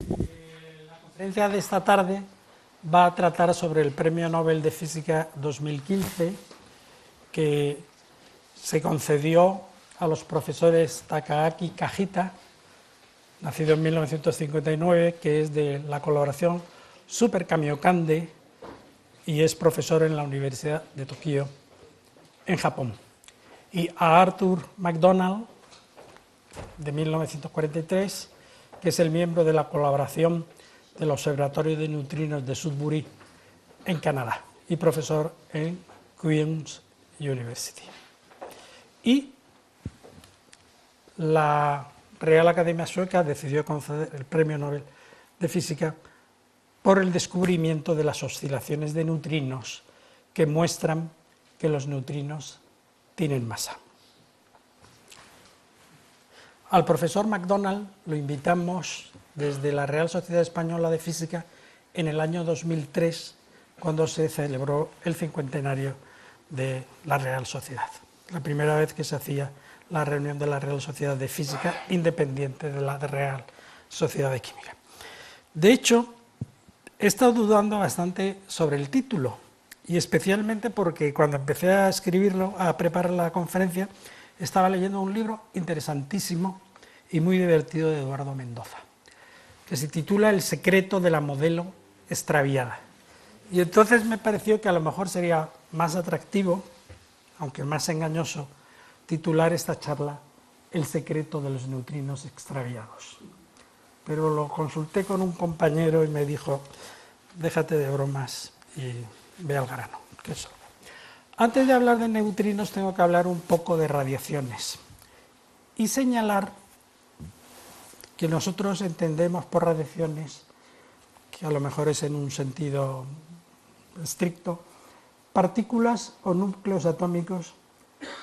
La conferencia de esta tarde va a tratar sobre el Premio Nobel de Física 2015 que se concedió a los profesores Takaaki Kajita, nacido en 1959, que es de la colaboración Super Kamiokande y es profesor en la Universidad de Tokio, en Japón, y a Arthur McDonald, de 1943, que es el miembro de la colaboración del Observatorio de Neutrinos de Sudbury, en Canadá, y profesor en Queen's University. Y la Real Academia Sueca decidió conceder el Premio Nobel de Física por el descubrimiento de las oscilaciones de neutrinos que muestran que los neutrinos tienen masa. Al profesor McDonald lo invitamos desde la Real Sociedad Española de Física en el año 2003, cuando se celebró el cincuentenario de la Real Sociedad, la primera vez que se hacía la reunión de la Real Sociedad de Física independiente de la Real Sociedad de Química. De hecho, he estado dudando bastante sobre el título, y especialmente porque cuando empecé a escribirlo, a preparar la conferencia, estaba leyendo un libro interesantísimo y muy divertido de Eduardo Mendoza, que se titula El secreto de la modelo extraviada. Y entonces me pareció que a lo mejor sería más atractivo, aunque más engañoso, titular esta charla El secreto de los neutrinos extraviados. Pero lo consulté con un compañero y me dijo, déjate de bromas y ve al grano. ¿Qué es? Antes de hablar de neutrinos tengo que hablar un poco de radiaciones y señalar que nosotros entendemos por radiaciones, que a lo mejor es en un sentido estricto, partículas o núcleos atómicos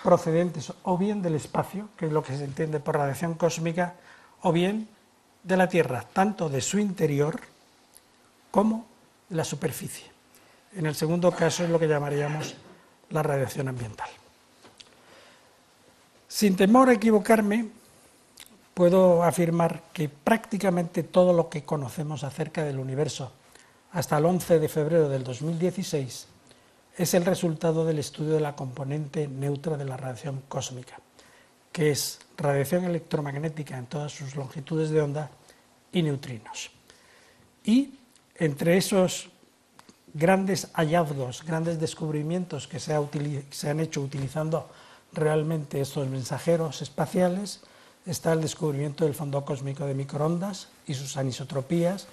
procedentes o bien del espacio, que es lo que se entiende por radiación cósmica, o bien de la Tierra, tanto de su interior como de la superficie. En el segundo caso es lo que llamaríamos la radiación ambiental. Sin temor a equivocarme, puedo afirmar que prácticamente todo lo que conocemos acerca del universo hasta el 11 de febrero del 2016 es el resultado del estudio de la componente neutra de la radiación cósmica, que es radiación electromagnética en todas sus longitudes de onda y neutrinos. Y entre esos grandes hallazgos, grandes descubrimientos que se han hecho utilizando realmente estos mensajeros espaciales, está el descubrimiento del fondo cósmico de microondas y sus anisotropías,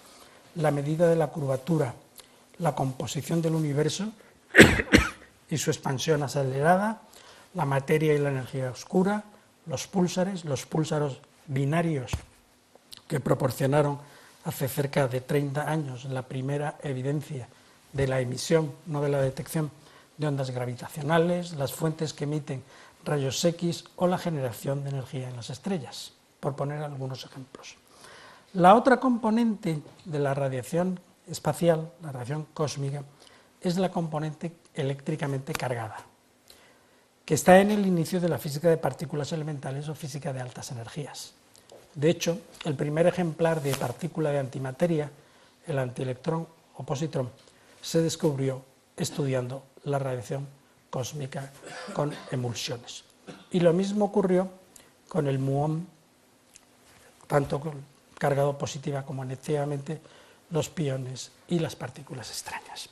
la medida de la curvatura, la composición del universo y su expansión acelerada, la materia y la energía oscura, los púlsares binarios que proporcionaron hace cerca de 30 años la primera evidencia de la emisión, no de la detección, de ondas gravitacionales, las fuentes que emiten rayos X o la generación de energía en las estrellas, por poner algunos ejemplos. La otra componente de la radiación espacial, la radiación cósmica, es la componente eléctricamente cargada, que está en el inicio de la física de partículas elementales o física de altas energías. De hecho, el primer ejemplar de partícula de antimateria, el antielectrón o positrón, se descubrió estudiando la radiación cósmica con emulsiones. Y lo mismo ocurrió con el muón, tanto cargado positiva como negativamente, los piones y las partículas extrañas.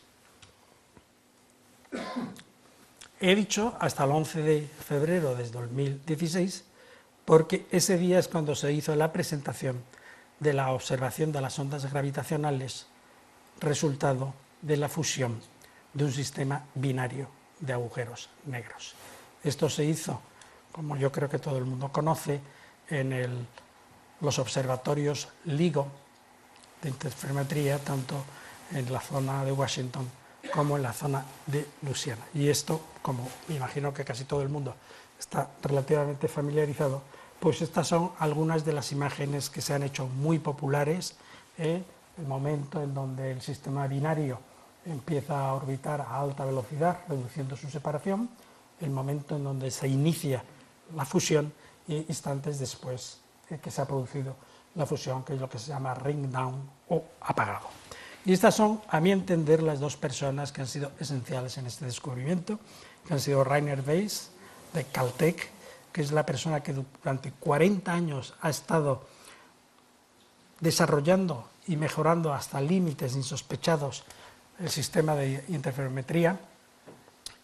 He dicho hasta el 11 de febrero de 2016, porque ese día es cuando se hizo la presentación de la observación de las ondas gravitacionales, resultado de la fusión de un sistema binario de agujeros negros. Esto se hizo, como yo creo que todo el mundo conoce, en los observatorios LIGO de interferometría, tanto en la zona de Washington como en la zona de Luisiana. Y esto, como me imagino que casi todo el mundo está relativamente familiarizado, pues estas son algunas de las imágenes que se han hecho muy populares, el momento en donde el sistema binario empieza a orbitar a alta velocidad, reduciendo su separación, el momento en donde se inicia la fusión y instantes después que se ha producido la fusión, que es lo que se llama ring down o apagado. Y estas son, a mi entender, las dos personas que han sido esenciales en este descubrimiento, que han sido Rainer Weiss, de Caltech, que es la persona que durante 40 años ha estado desarrollando y mejorando hasta límites insospechados el sistema de interferometría,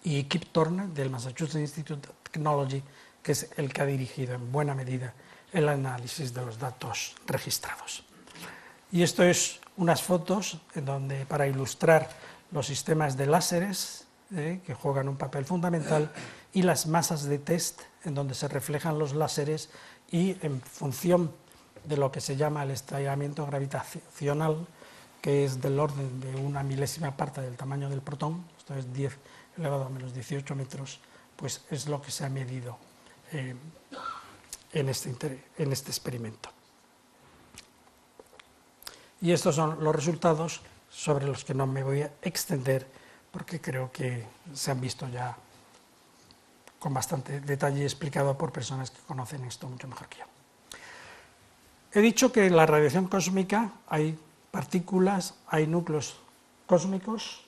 y Kip Thorne, del Massachusetts Institute of Technology, que es el que ha dirigido en buena medida el análisis de los datos registrados. Y esto es unas fotos en donde, para ilustrar los sistemas de láseres, que juegan un papel fundamental, y las masas de test, en donde se reflejan los láseres, y en función de lo que se llama el estallamiento gravitacional, que es del orden de una milésima parte del tamaño del protón, esto es 10 elevado a menos 18 metros, pues es lo que se ha medido en este experimento. Y estos son los resultados, sobre los que no me voy a extender, porque creo que se han visto ya con bastante detalle, explicado por personas que conocen esto mucho mejor que yo. He dicho que en la radiación cósmica hay partículas, hay núcleos cósmicos,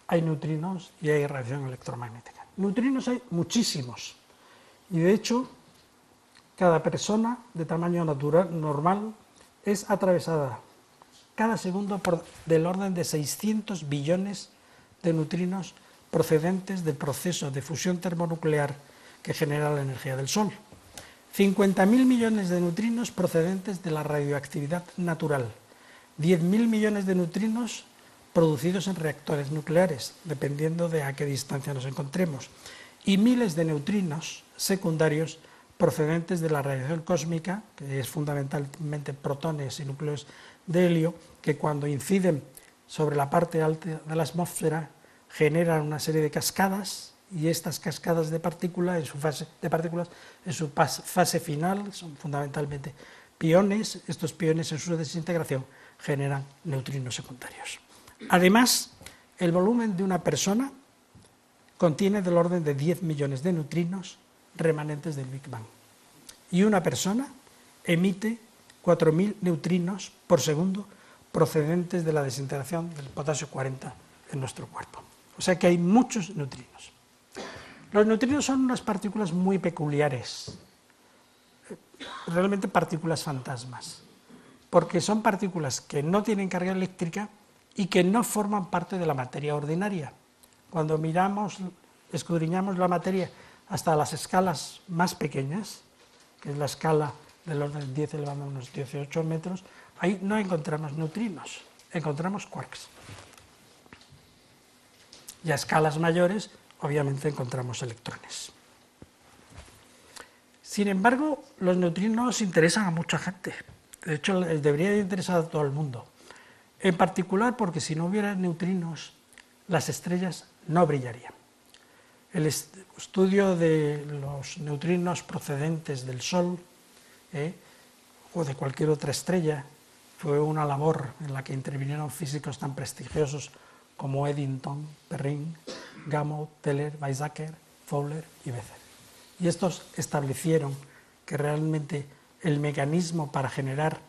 hay neutrinos y hay radiación electromagnética. Neutrinos hay muchísimos, y de hecho cada persona de tamaño natural normal es atravesada cada segundo por del orden de 600 billones de neutrinos procedentes del proceso de fusión termonuclear que genera la energía del Sol. 50.000 millones de neutrinos procedentes de la radioactividad natural, 10.000 millones de neutrinos producidos en reactores nucleares, dependiendo de a qué distancia nos encontremos, y miles de neutrinos secundarios procedentes de la radiación cósmica, que es fundamentalmente protones y núcleos de helio, que cuando inciden sobre la parte alta de la atmósfera generan una serie de cascadas, y estas cascadas de partículas en su fase final son fundamentalmente piones. Estos piones en su desintegración generan neutrinos secundarios. Además, el volumen de una persona contiene del orden de 10 millones de neutrinos remanentes del Big Bang, y una persona emite 4.000 neutrinos por segundo procedentes de la desintegración del potasio 40 en nuestro cuerpo. O sea que hay muchos neutrinos. Los neutrinos son unas partículas muy peculiares, realmente partículas fantasmas, porque son partículas que no tienen carga eléctrica y que no forman parte de la materia ordinaria. Cuando miramos, escudriñamos la materia hasta las escalas más pequeñas, que es la escala del orden de 10 elevado a unos 18 metros, ahí no encontramos neutrinos, encontramos quarks. Y a escalas mayores, obviamente, encontramos electrones. Sin embargo, los neutrinos interesan a mucha gente. De hecho, les debería interesar a todo el mundo. En particular porque si no hubiera neutrinos, las estrellas no brillarían. El estudio de los neutrinos procedentes del Sol o de cualquier otra estrella fue una labor en la que intervinieron físicos tan prestigiosos como Eddington, Perrin, Gamow, Teller, Weizsäcker, Fowler y Bethe. Y estos establecieron que realmente el mecanismo para generar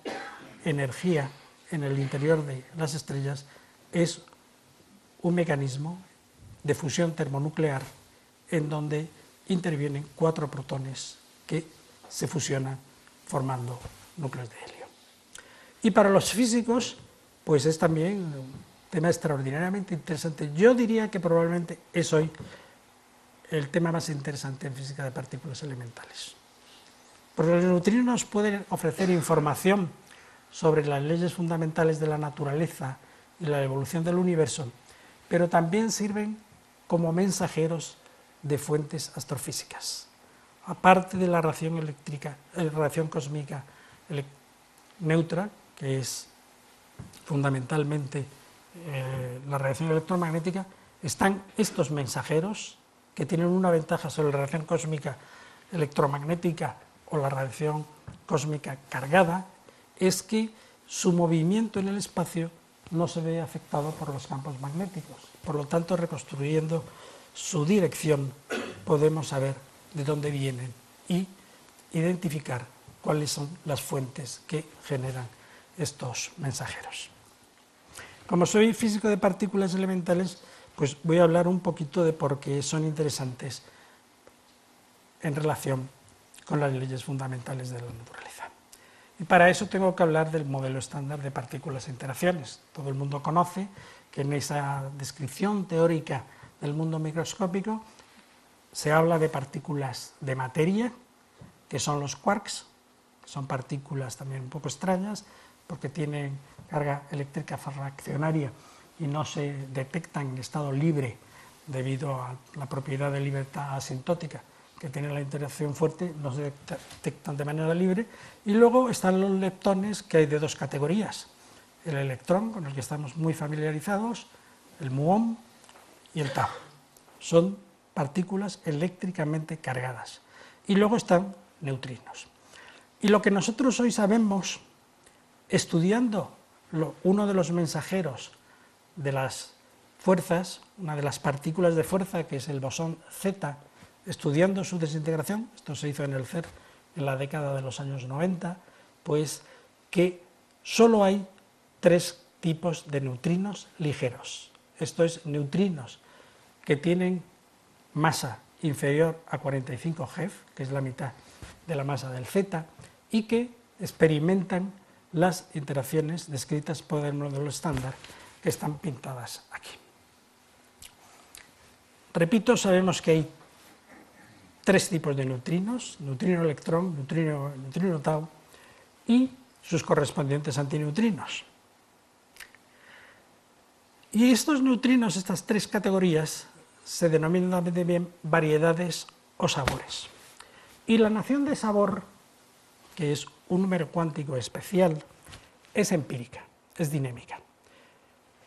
energía en el interior de las estrellas es un mecanismo de fusión termonuclear en donde intervienen 4 protones que se fusionan formando núcleos de helio. Y para los físicos, pues es también un tema extraordinariamente interesante. Yo diría que probablemente es hoy el tema más interesante en física de partículas elementales. Porque los neutrinos pueden ofrecer información sobre las leyes fundamentales de la naturaleza y la evolución del universo, pero también sirven como mensajeros de fuentes astrofísicas. Aparte de la radiación cósmica neutra, que es fundamentalmente la radiación electromagnética, están estos mensajeros que tienen una ventaja sobre la radiación cósmica electromagnética o la radiación cósmica cargada, es que su movimiento en el espacio no se ve afectado por los campos magnéticos. Por lo tanto, reconstruyendo su dirección, podemos saber de dónde vienen y identificar cuáles son las fuentes que generan estos mensajeros. Como soy físico de partículas elementales, pues voy a hablar un poquito de por qué son interesantes en relación con las leyes fundamentales de la naturaleza. Y para eso tengo que hablar del modelo estándar de partículas e interacciones. Todo el mundo conoce que en esa descripción teórica del mundo microscópico se habla de partículas de materia, que son los quarks, que son partículas también un poco extrañas, porque tienen carga eléctrica fraccionaria y no se detectan en estado libre debido a la propiedad de libertad asintótica que tiene la interacción fuerte, no se detectan de manera libre. Y luego están los leptones, que hay de dos categorías: el electrón, con el que estamos muy familiarizados, el muón y el tau. Son partículas eléctricamente cargadas. Y luego están neutrinos. Y lo que nosotros hoy sabemos, estudiando uno de los mensajeros de las fuerzas, una de las partículas de fuerza, que es el bosón Z, estudiando su desintegración, esto se hizo en el CERN en la década de los años 90, pues que solo hay 3 tipos de neutrinos ligeros. Esto es, neutrinos que tienen masa inferior a 45 GeV, que es la mitad de la masa del Z, y que experimentan las interacciones descritas por el modelo estándar, que están pintadas aquí. Repito, sabemos que hay 3 tipos de neutrinos: neutrino electrón, neutrino tau y sus correspondientes antineutrinos. Y estos neutrinos, estas 3 categorías, se denominan también variedades o sabores. Y la noción de sabor, que es un número cuántico especial, es empírica, es dinámica.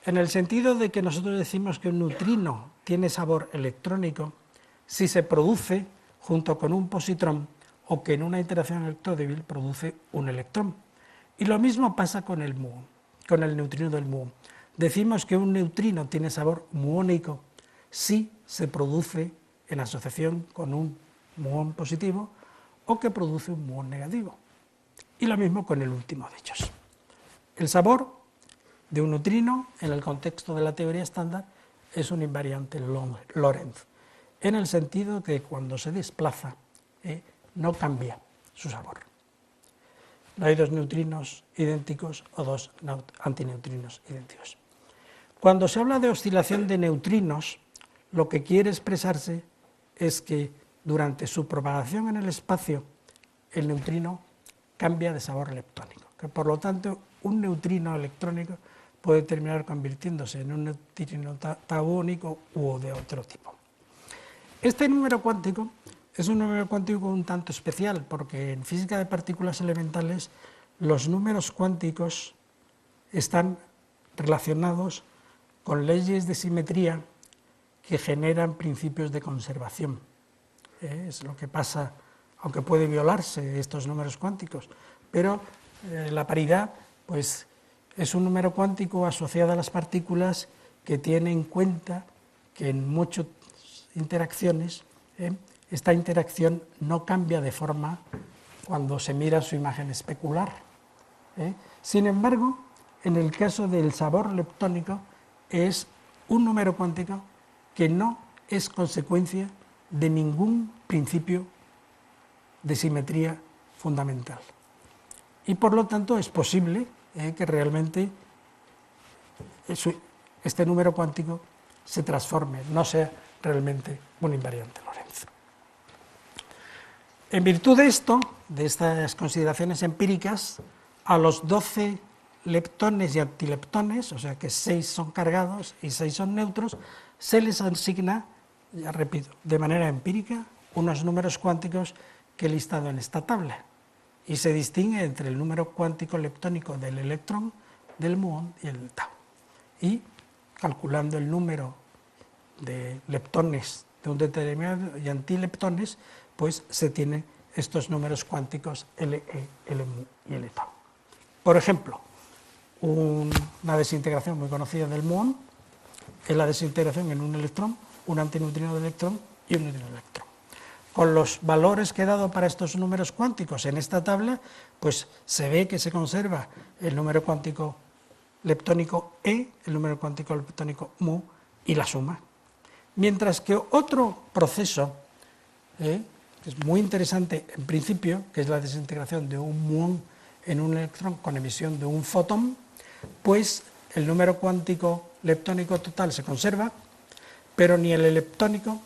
En el sentido de que nosotros decimos que un neutrino tiene sabor electrónico si se produce junto con un positrón o que en una interacción electrodébil produce un electrón. Y lo mismo pasa con el muón, con el neutrino del muón. Decimos que un neutrino tiene sabor muónico si se produce en asociación con un muón positivo o que produce un muón negativo. Y lo mismo con el último de ellos. El sabor de un neutrino, en el contexto de la teoría estándar, es un invariante Lorentz, en el sentido que cuando se desplaza no cambia su sabor. No hay 2 neutrinos idénticos o 2 antineutrinos idénticos. Cuando se habla de oscilación de neutrinos, lo que quiere expresarse es que durante su propagación en el espacio, el neutrino cambia de sabor leptónico, que por lo tanto un neutrino electrónico puede terminar convirtiéndose en un neutrino tauónico u de otro tipo. Este número cuántico es un número cuántico un tanto especial, porque en física de partículas elementales los números cuánticos están relacionados con leyes de simetría que generan principios de conservación. Es lo que pasa, aunque puede violarse estos números cuánticos, pero la paridad pues, es un número cuántico asociado a las partículas que tiene en cuenta que en muchas interacciones esta interacción no cambia de forma cuando se mira su imagen especular. Sin embargo, en el caso del sabor leptónico, es un número cuántico que no es consecuencia de ningún principio de simetría fundamental. Y por lo tanto es posible que realmente este número cuántico se transforme, no sea realmente un invariante Lorentz. En virtud de esto, de estas consideraciones empíricas, a los 12 leptones y antileptones, o sea que 6 son cargados y 6 son neutros, se les asigna, ya repito, de manera empírica, unos números cuánticos que he listado en esta tabla. Y se distingue entre el número cuántico leptónico del electrón, del muón y el tau. Y calculando el número de leptones de un determinado y antileptones, pues se tienen estos números cuánticos Le, Lmu y Ltau. Por ejemplo, una desintegración muy conocida del muón es la desintegración en un electrón, un antineutrino de electrón y un neutrino de electrón. con los valores que he dado para estos números cuánticos en esta tabla, pues se ve que se conserva el número cuántico leptónico E, el número cuántico leptónico mu y la suma. Mientras que otro proceso, que es muy interesante en principio, que es la desintegración de un muón en un electrón con emisión de un fotón, pues el número cuántico leptónico total se conserva, pero ni el electrónico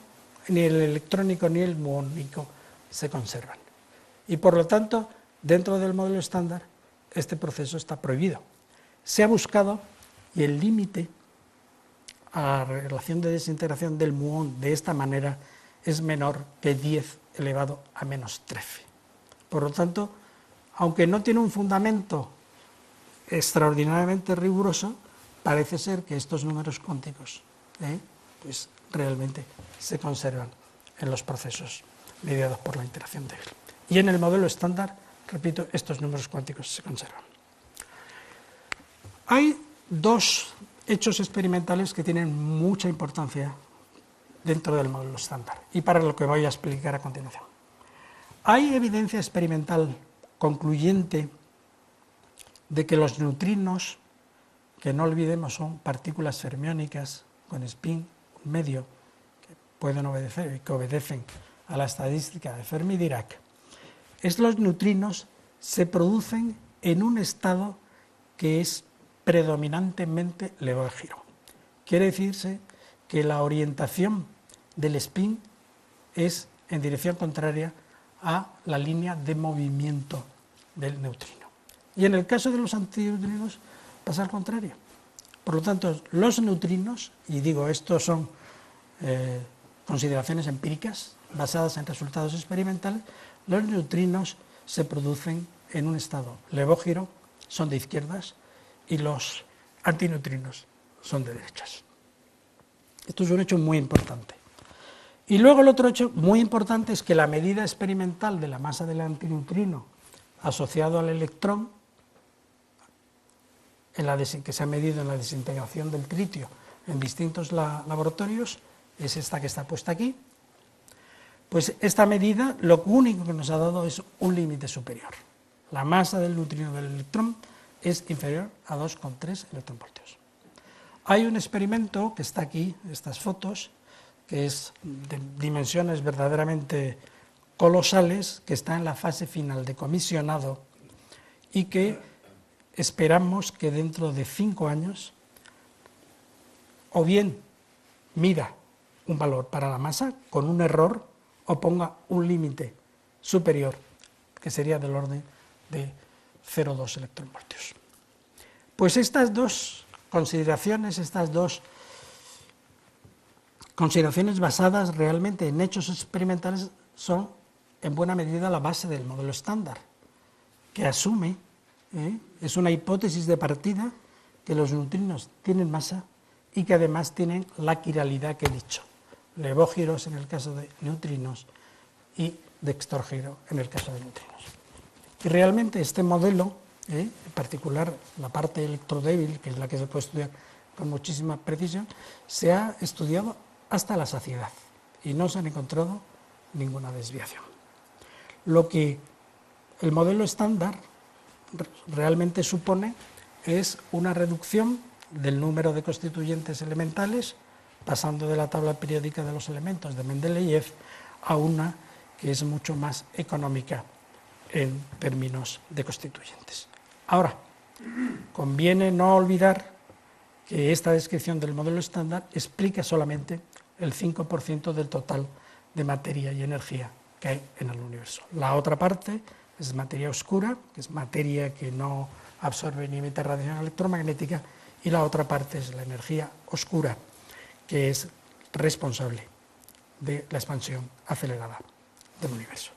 ni el muónico se conservan. Y por lo tanto, dentro del modelo estándar, este proceso está prohibido. Se ha buscado, y el límite a la relación de desintegración del muón de esta manera es menor que 10 elevado a menos 13. Por lo tanto, aunque no tiene un fundamento extraordinariamente riguroso, parece ser que estos números cuánticos pues realmente se conservan en los procesos mediados por la interacción débil. Y en el modelo estándar, repito, estos números cuánticos se conservan. Hay dos hechos experimentales que tienen mucha importancia dentro del modelo estándar y para lo que voy a explicar a continuación. Hay evidencia experimental concluyente de que los neutrinos, que no olvidemos son partículas fermiónicas con spin medio, que pueden obedecer y que obedecen a la estadística de Fermi-Dirac, los neutrinos se producen en un estado que es predominantemente levógiro. Quiere decirse que la orientación del spin es en dirección contraria a la línea de movimiento del neutrino. Y en el caso de los antineutrinos pasa al contrario. Por lo tanto, los neutrinos, y digo, estos son consideraciones empíricas basadas en resultados experimentales, los neutrinos se producen en un estado levógiro, son de izquierdas, y los antineutrinos son de derechas. Esto es un hecho muy importante. Y luego el otro hecho muy importante es que la medida experimental de la masa del antineutrino asociado al electrón, que se ha medido en la desintegración del tritio en distintos laboratorios, es esta que está puesta aquí, pues esta medida lo único que nos ha dado es un límite superior. La masa del neutrino del electrón es inferior a 2,3 electronvoltios. Hay un experimento que está aquí, estas fotos, que es de dimensiones verdaderamente colosales, que está en la fase final de comisionado y que esperamos que dentro de 5 años o bien mida un valor para la masa con un error o ponga un límite superior, que sería del orden de 0,2 electronvoltios. Pues estas dos consideraciones, basadas realmente en hechos experimentales son en buena medida la base del modelo estándar, que asume, es una hipótesis de partida, que los neutrinos tienen masa y que además tienen la quiralidad que he dicho, levógiros en el caso de neutrinos y dextrógiro en el caso de neutrinos. Y realmente este modelo, en particular la parte electrodébil, que es la que se puede estudiar con muchísima precisión, se ha estudiado hasta la saciedad y no se han encontrado ninguna desviación. Lo que el modelo estándar realmente supone es una reducción del número de constituyentes elementales, pasando de la tabla periódica de los elementos de Mendeleev a una que es mucho más económica en términos de constituyentes. Ahora, conviene no olvidar que esta descripción del modelo estándar explica solamente el 5% del total de materia y energía que hay en el universo. La otra parte es materia oscura, que es materia que no absorbe ni emite radiación electromagnética, y la otra parte es la energía oscura, que es responsable de la expansión acelerada del universo.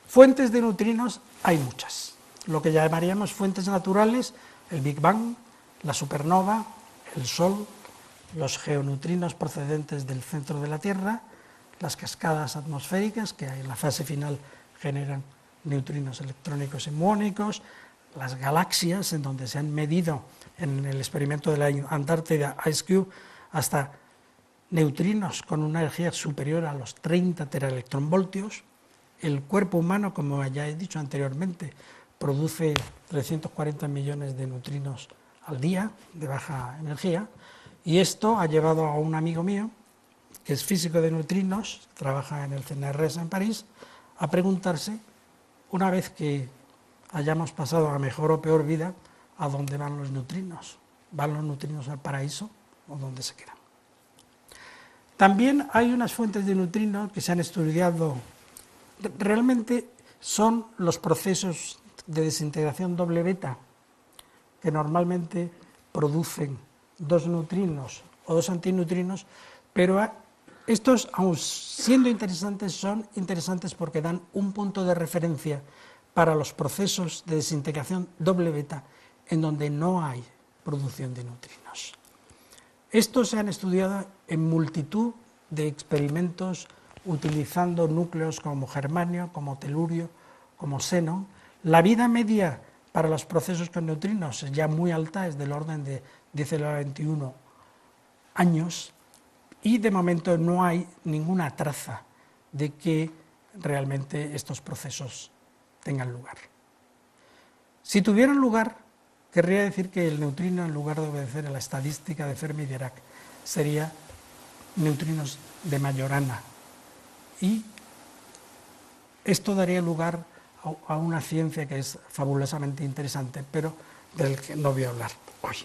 Fuentes de neutrinos hay muchas. Lo que llamaríamos fuentes naturales, el Big Bang, la supernova, el Sol, los geoneutrinos procedentes del centro de la Tierra, las cascadas atmosféricas que en la fase final generan neutrinos electrónicos y muónicos, las galaxias, en donde se han medido en el experimento de la Antártida Ice Cube hasta neutrinos con una energía superior a los 30 teraelectronvoltios. El cuerpo humano, como ya he dicho anteriormente, produce 340 millones de neutrinos al día de baja energía, y esto ha llevado a un amigo mío, que es físico de neutrinos, trabaja en el CNRS en París, a preguntarse, una vez que hayamos pasado a mejor o peor vida, ¿a dónde van los neutrinos? ¿Van los neutrinos al paraíso o dónde se quedan? También hay unas fuentes de neutrinos que se han estudiado. Realmente son los procesos de desintegración doble beta que normalmente producen dos neutrinos o dos antineutrinos, pero estos, aun siendo interesantes, son interesantes porque dan un punto de referencia para los procesos de desintegración doble beta en donde no hay producción de neutrinos. Estos se han estudiado en multitud de experimentos utilizando núcleos como germanio, como telurio, como xenón. La vida media para los procesos con neutrinos es ya muy alta, es del orden de 10 a la 21 años, y de momento no hay ninguna traza de que realmente estos procesos tengan lugar. Si tuvieran lugar, querría decir que el neutrino, en lugar de obedecer a la estadística de Fermi y Dirac, sería neutrinos de Majorana, y esto daría lugar a una ciencia que es fabulosamente interesante, pero del que no voy a hablar hoy.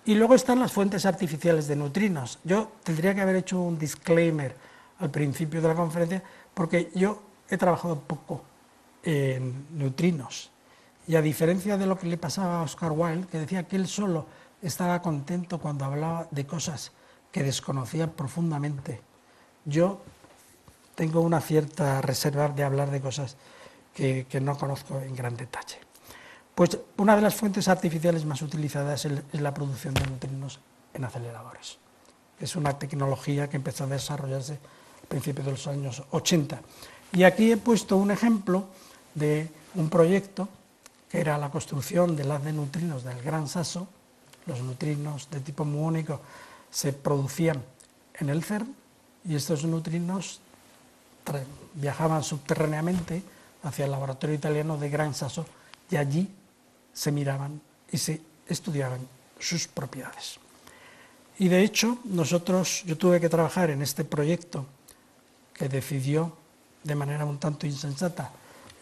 Y luego están las fuentes artificiales de neutrinos. Yo tendría que haber hecho un disclaimer al principio de la conferencia, porque yo he trabajado poco en neutrinos, y a diferencia de lo que le pasaba a Oscar Wilde, que decía que él solo estaba contento cuando hablaba de cosas que desconocía profundamente, yo tengo una cierta reserva de hablar de cosas que no conozco en gran detalle. Pues una de las fuentes artificiales más utilizadas es la producción de neutrinos en aceleradores. Es una tecnología que empezó a desarrollarse a principios de los años 80. Y aquí he puesto un ejemplo de un proyecto que era la construcción del haz de neutrinos del Gran Sasso. Los neutrinos de tipo muónico se producían en el CERN, y estos neutrinos viajaban subterráneamente hacia el laboratorio italiano de Gran Sasso, y allí se miraban y se estudiaban sus propiedades. Y de hecho, yo tuve que trabajar en este proyecto que decidió de manera un tanto insensata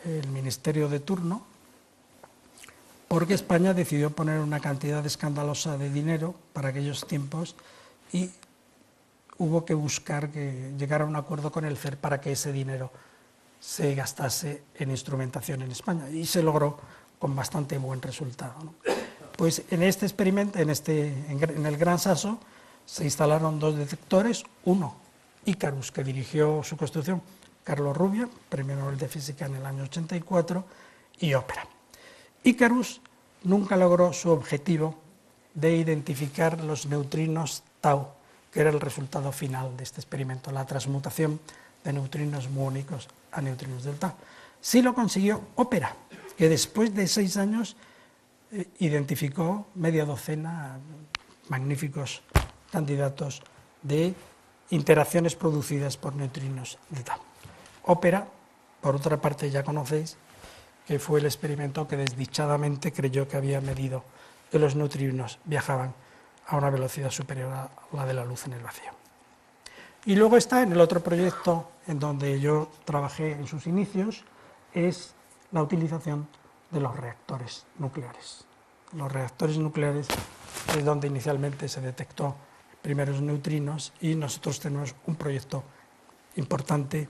el ministerio de turno, porque España decidió poner una cantidad escandalosa de dinero para aquellos tiempos, y hubo que buscar que llegara a un acuerdo con el CERN para que ese dinero se gastase en instrumentación en España, y se logró con bastante buen resultado, ¿no? Pues en este experimento, en el Gran Sasso, se instalaron dos detectores, uno, Icarus, que dirigió su construcción Carlos Rubbia, premio Nobel de Física en el año 84, y Opera. Icarus nunca logró su objetivo de identificar los neutrinos tau, que era el resultado final de este experimento, la transmutación de neutrinos muónicos a neutrinos del tau. Sí lo consiguió Opera, que después de 6 años identificó media docena magníficos candidatos de interacciones producidas por neutrinos de tau. Opera, por otra parte, ya conocéis que fue el experimento que desdichadamente creyó que había medido que los neutrinos viajaban a una velocidad superior a la de la luz en el vacío. Y luego está en el otro proyecto en donde yo trabajé en sus inicios, es la utilización de los reactores nucleares. Los reactores nucleares es donde inicialmente se detectó primeros neutrinos, y nosotros tenemos un proyecto importante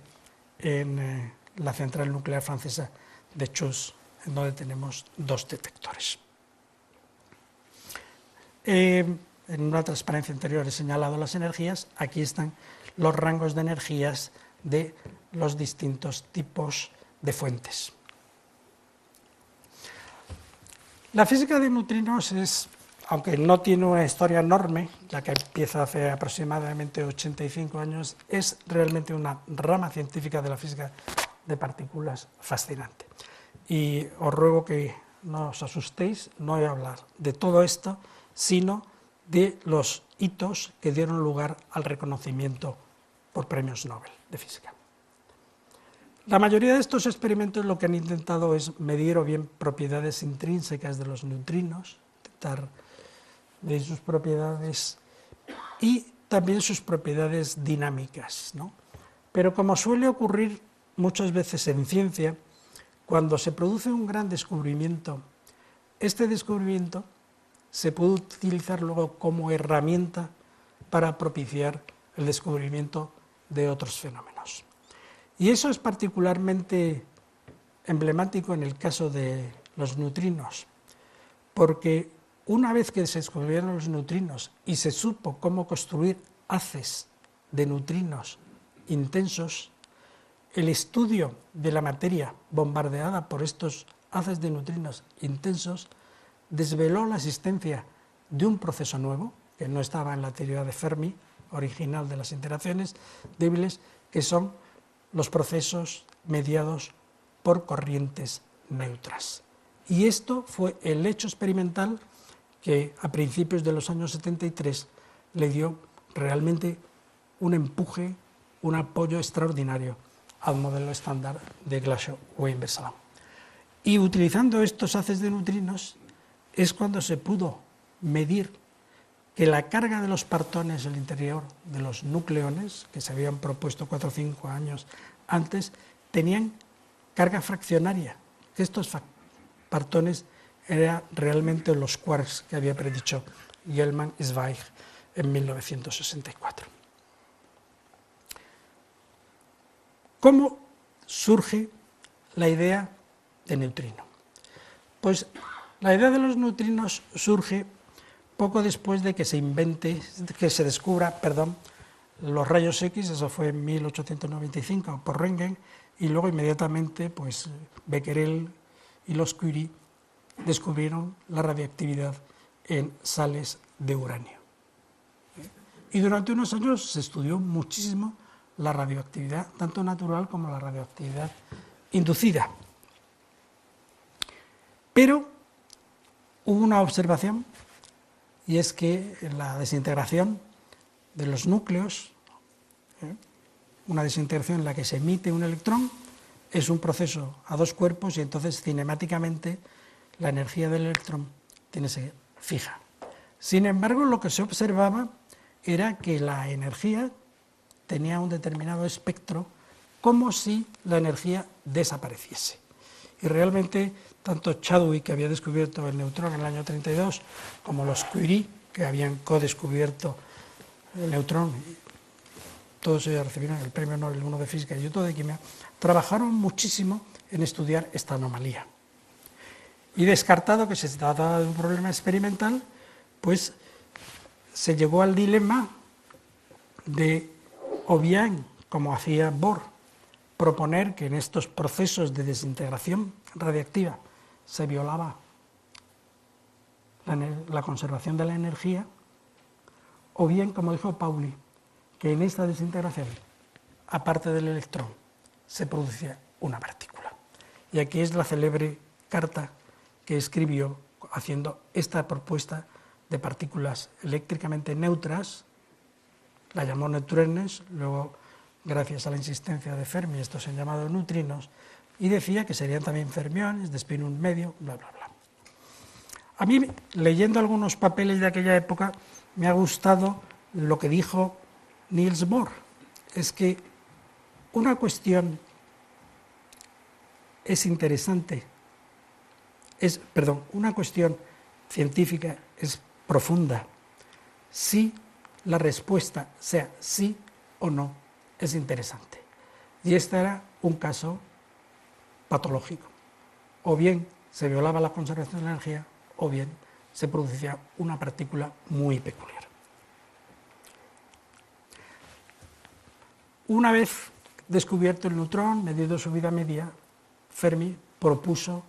en la central nuclear francesa de Chus, en donde tenemos 2 detectores. En una transparencia anterior he señalado las energías, aquí están los rangos de energías de los distintos tipos de fuentes. La física de neutrinos es, aunque no tiene una historia enorme, ya que empieza hace aproximadamente 85 años, es realmente una rama científica de la física de partículas fascinante. Y os ruego que no os asustéis, no voy a hablar de todo esto, sino de los hitos que dieron lugar al reconocimiento por premios Nobel de física. La mayoría de estos experimentos lo que han intentado es medir o bien propiedades intrínsecas de los neutrinos, intentar medir sus propiedades y también sus propiedades dinámicas, ¿no? Pero como suele ocurrir muchas veces en ciencia, cuando se produce un gran descubrimiento, este descubrimiento se puede utilizar luego como herramienta para propiciar el descubrimiento de otros fenómenos. Y eso es particularmente emblemático en el caso de los neutrinos, porque una vez que se descubrieron los neutrinos y se supo cómo construir haces de neutrinos intensos, el estudio de la materia bombardeada por estos haces de neutrinos intensos desveló la existencia de un proceso nuevo, que no estaba en la teoría de Fermi, original de las interacciones débiles, que son los procesos mediados por corrientes neutras. Y esto fue el hecho experimental que a principios de los años 73 le dio realmente un empuje, un apoyo extraordinario al modelo estándar de Glashow-Weinberg-Salon. Y utilizando estos haces de neutrinos es cuando se pudo medir que la carga de los partones en el interior de los nucleones, que se habían propuesto 4 o 5 años antes, tenían carga fraccionaria, que estos partones eran realmente los quarks que había predicho Gell-Mann-Zweig en 1964. ¿Cómo surge la idea de neutrino? Pues la idea de los neutrinos surge poco después de que se descubra los rayos X, eso fue en 1895 por Röntgen, y luego inmediatamente pues, Becquerel y los Curie descubrieron la radioactividad en sales de uranio. Y durante unos años se estudió muchísimo la radioactividad, tanto natural como la radioactividad inducida. Pero hubo una observación, y es que la desintegración de los núcleos, una desintegración en la que se emite un electrón, es un proceso a dos cuerpos y entonces cinemáticamente la energía del electrón tiene que ser fija. Sin embargo, lo que se observaba era que la energía tenía un determinado espectro, como si la energía desapareciese. Y realmente, tanto Chadwick, que había descubierto el neutrón en el año 32, como los Curie, que habían codescubierto el neutrón, todos ellos recibieron el premio Nobel, uno de física y otro de química, trabajaron muchísimo en estudiar esta anomalía. Y descartado que se trataba de un problema experimental, pues se llegó al dilema de, o bien, como hacía Bohr, proponer que en estos procesos de desintegración radiactiva se violaba la conservación de la energía, o bien, como dijo Pauli, que en esta desintegración, aparte del electrón, se producía una partícula. Y aquí es la célebre carta que escribió haciendo esta propuesta de partículas eléctricamente neutras, la llamó neutrones, luego, gracias a la insistencia de Fermi, estos se han llamado neutrinos, y decía que serían también fermiones, de spin 1 medio, bla, bla, bla. A mí, leyendo algunos papeles de aquella época, me ha gustado lo que dijo Niels Bohr. Es que una cuestión es interesante, una cuestión científica es profunda si la respuesta sea sí o no es interesante. Y este era un caso patológico. O bien se violaba la conservación de la energía, o bien se producía una partícula muy peculiar. Una vez descubierto el neutrón, medido su vida media, Fermi propuso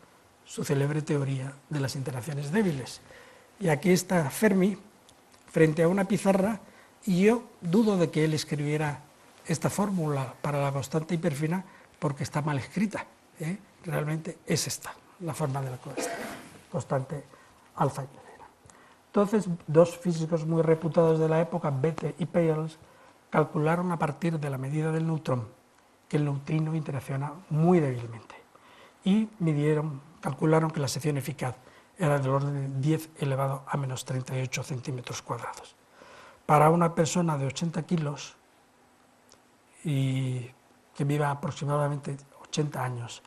su célebre teoría de las interacciones débiles. Y aquí está Fermi frente a una pizarra, y yo dudo de que él escribiera esta fórmula para la constante hiperfina porque está mal escrita. Realmente es esta, la forma de la constante alfa hiperfina. Entonces, dos físicos muy reputados de la época, Bethe y Peierls, calcularon a partir de la medida del neutrón que el neutrino interacciona muy débilmente y calcularon que la sección eficaz era del orden de 10 elevado a menos 38 centímetros cuadrados. Para una persona de 80 kilos y que viva aproximadamente 80 años,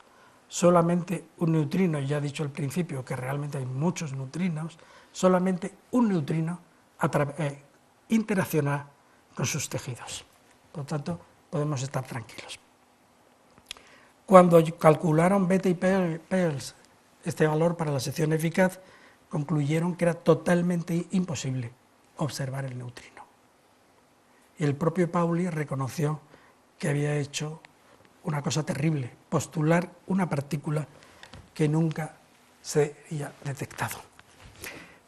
solamente un neutrino, y ya he dicho al principio que realmente hay muchos neutrinos, solamente un neutrino interacciona con sus tejidos. Por lo tanto, podemos estar tranquilos. Cuando calcularon Bethe y Peierls este valor para la sección eficaz, concluyeron que era totalmente imposible observar el neutrino. Y el propio Pauli reconoció que había hecho una cosa terrible, postular una partícula que nunca se había detectado.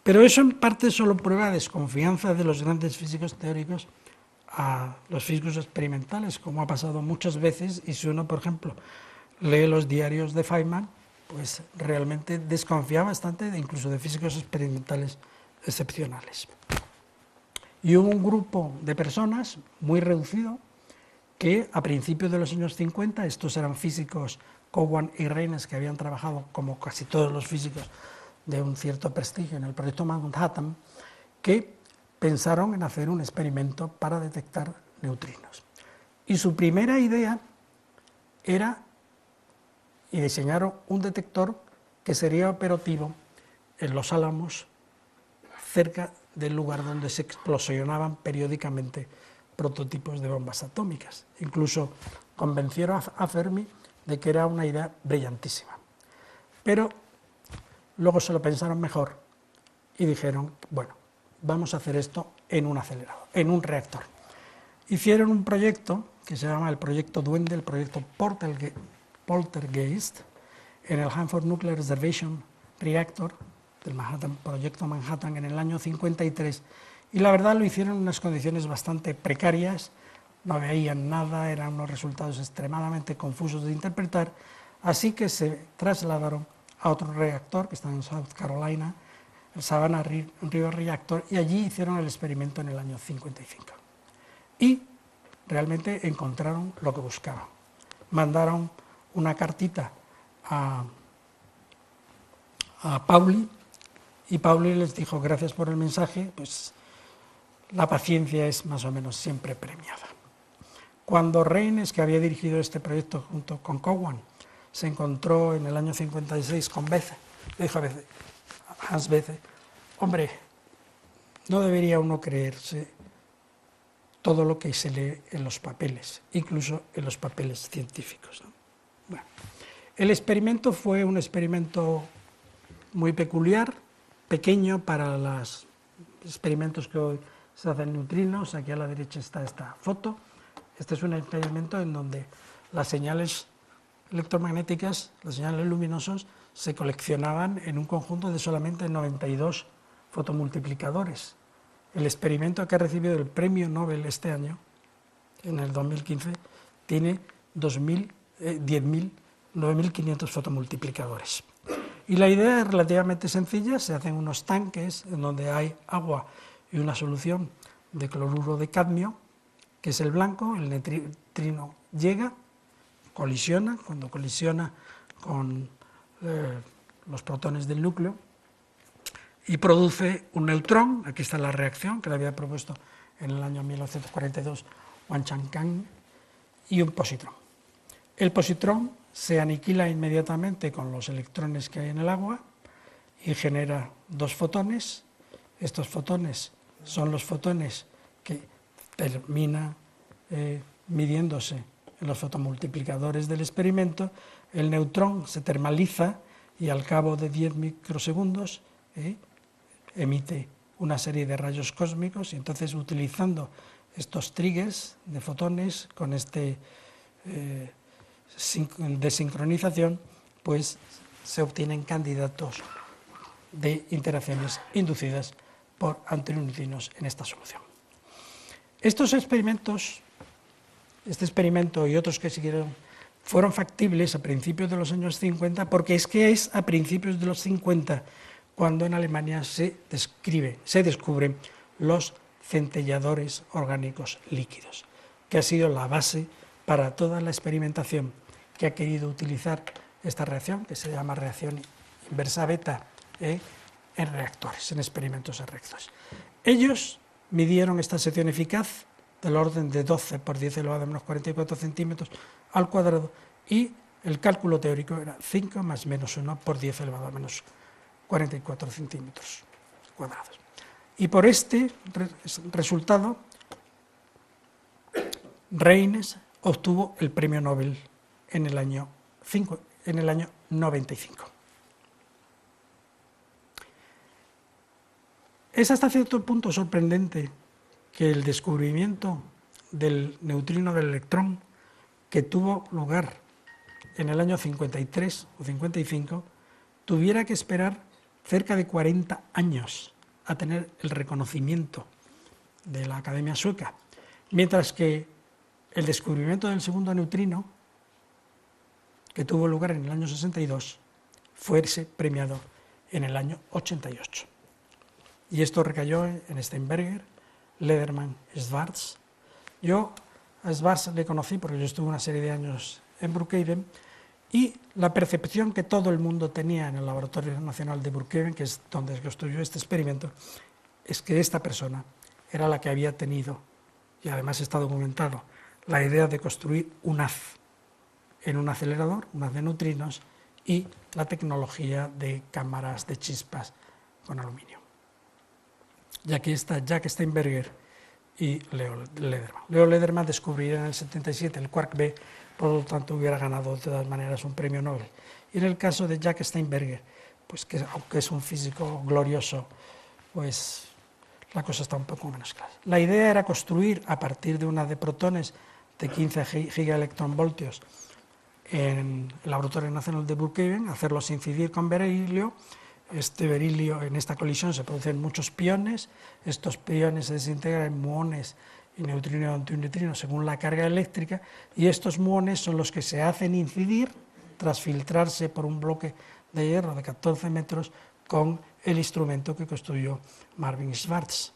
Pero eso en parte solo prueba desconfianza de los grandes físicos teóricos a los físicos experimentales, como ha pasado muchas veces, y si uno, por ejemplo, lee los diarios de Feynman, pues realmente desconfía bastante incluso de físicos experimentales excepcionales. Y hubo un grupo de personas muy reducido que a principios de los años 50, estos eran físicos, Cowan y Raynes, que habían trabajado como casi todos los físicos de un cierto prestigio en el proyecto Manhattan, que pensaron en hacer un experimento para detectar neutrinos. Y su primera idea era, y diseñaron un detector que sería operativo en Los Álamos, cerca del lugar donde se explosionaban periódicamente prototipos de bombas atómicas. Incluso convencieron a Fermi de que era una idea brillantísima. Pero luego se lo pensaron mejor y dijeron, bueno, vamos a hacer esto en un acelerador, en un reactor. Hicieron un proyecto que se llama el proyecto Duende, el proyecto Poltergeist, en el Hanford Nuclear Reservation Reactor del proyecto Manhattan en el año 53, y la verdad lo hicieron en unas condiciones bastante precarias, no veían nada, eran unos resultados extremadamente confusos de interpretar, así que se trasladaron a otro reactor que está en South Carolina, el Savannah River Reactor, y allí hicieron el experimento en el año 55. Y realmente encontraron lo que buscaban. Mandaron una cartita a Pauli, y Pauli les dijo, gracias por el mensaje, pues la paciencia es más o menos siempre premiada. Cuando Raynes, que había dirigido este proyecto junto con Cowan, se encontró en el año 56 con Bethe, le dijo a Hans Bethe, hombre, no debería uno creerse todo lo que se lee en los papeles, incluso en los papeles científicos, ¿no? Bueno, el experimento fue un experimento muy peculiar, pequeño para los experimentos que hoy se hacen neutrinos. Aquí a la derecha está esta foto. Este es un experimento en donde las señales electromagnéticas, las señales luminosas, se coleccionaban en un conjunto de solamente 92 fotomultiplicadores. El experimento que ha recibido el premio Nobel este año, en el 2015, tiene 9.500 fotomultiplicadores. Y la idea es relativamente sencilla, se hacen unos tanques en donde hay agua y una solución de cloruro de cadmio, que es el blanco, el neutrino llega, colisiona, cuando colisiona con los protones del núcleo, y produce un neutrón, aquí está la reacción que le había propuesto en el año 1942 Wang Changkang, y un positrón. El positrón se aniquila inmediatamente con los electrones que hay en el agua y genera dos fotones. Estos fotones son los fotones que terminan midiéndose en los fotomultiplicadores del experimento. El neutrón se termaliza y al cabo de 10 microsegundos emite una serie de rayos cósmicos, y entonces utilizando estos triggers de fotones con este de sincronización, pues se obtienen candidatos de interacciones inducidas por antineutrinos en esta solución. Estos experimentos, este experimento y otros que siguieron, fueron factibles a principios de los años 50, porque es que es a principios de los 50 cuando en Alemania se descubren los centelladores orgánicos líquidos, que ha sido la base para toda la experimentación que ha querido utilizar esta reacción, que se llama reacción inversa beta, en reactores, en experimentos en reactores. Ellos midieron esta sección eficaz del orden de 12 por 10 elevado a menos 44 centímetros al cuadrado, y el cálculo teórico era 5 más menos 1 por 10 elevado a menos 44 centímetros cuadrados. Y por este resultado, Reines obtuvo el premio Nobel en el año 95. Es hasta cierto punto sorprendente que el descubrimiento del neutrino del electrón, que tuvo lugar en el año 53 o 55, tuviera que esperar cerca de 40 años a tener el reconocimiento de la Academia Sueca, mientras que el descubrimiento del segundo neutrino, que tuvo lugar en el año 62, fuese premiado en el año 88. Y esto recayó en Steinberger, Lederman, Schwarz. Yo a Schwarz le conocí porque yo estuve una serie de años en Brookhaven, y la percepción que todo el mundo tenía en el Laboratorio Nacional de Brookhaven, que es donde construyó este experimento, es que esta persona era la que había tenido, y además está documentado, la idea de construir un haz en un acelerador, un haz de neutrinos, y la tecnología de cámaras de chispas con aluminio. Y aquí está Jack Steinberger y Leo Lederman. Leo Lederman descubriría en el 77 el quark B, por lo tanto hubiera ganado de todas maneras un premio Nobel. Y en el caso de Jack Steinberger, pues que aunque es un físico glorioso, pues la cosa está un poco menos clara. La idea era construir a partir de una de protones de 15 gigaelectronvoltios en el Laboratorio Nacional de Brookhaven, hacerlos incidir con berilio. Este berilio, en esta colisión se producen muchos piones, estos piones se desintegran en muones y neutrinos y antineutrinos según la carga eléctrica, y estos muones son los que se hacen incidir tras filtrarse por un bloque de hierro de 14 metros con el instrumento que construyó Marvin Schwarz.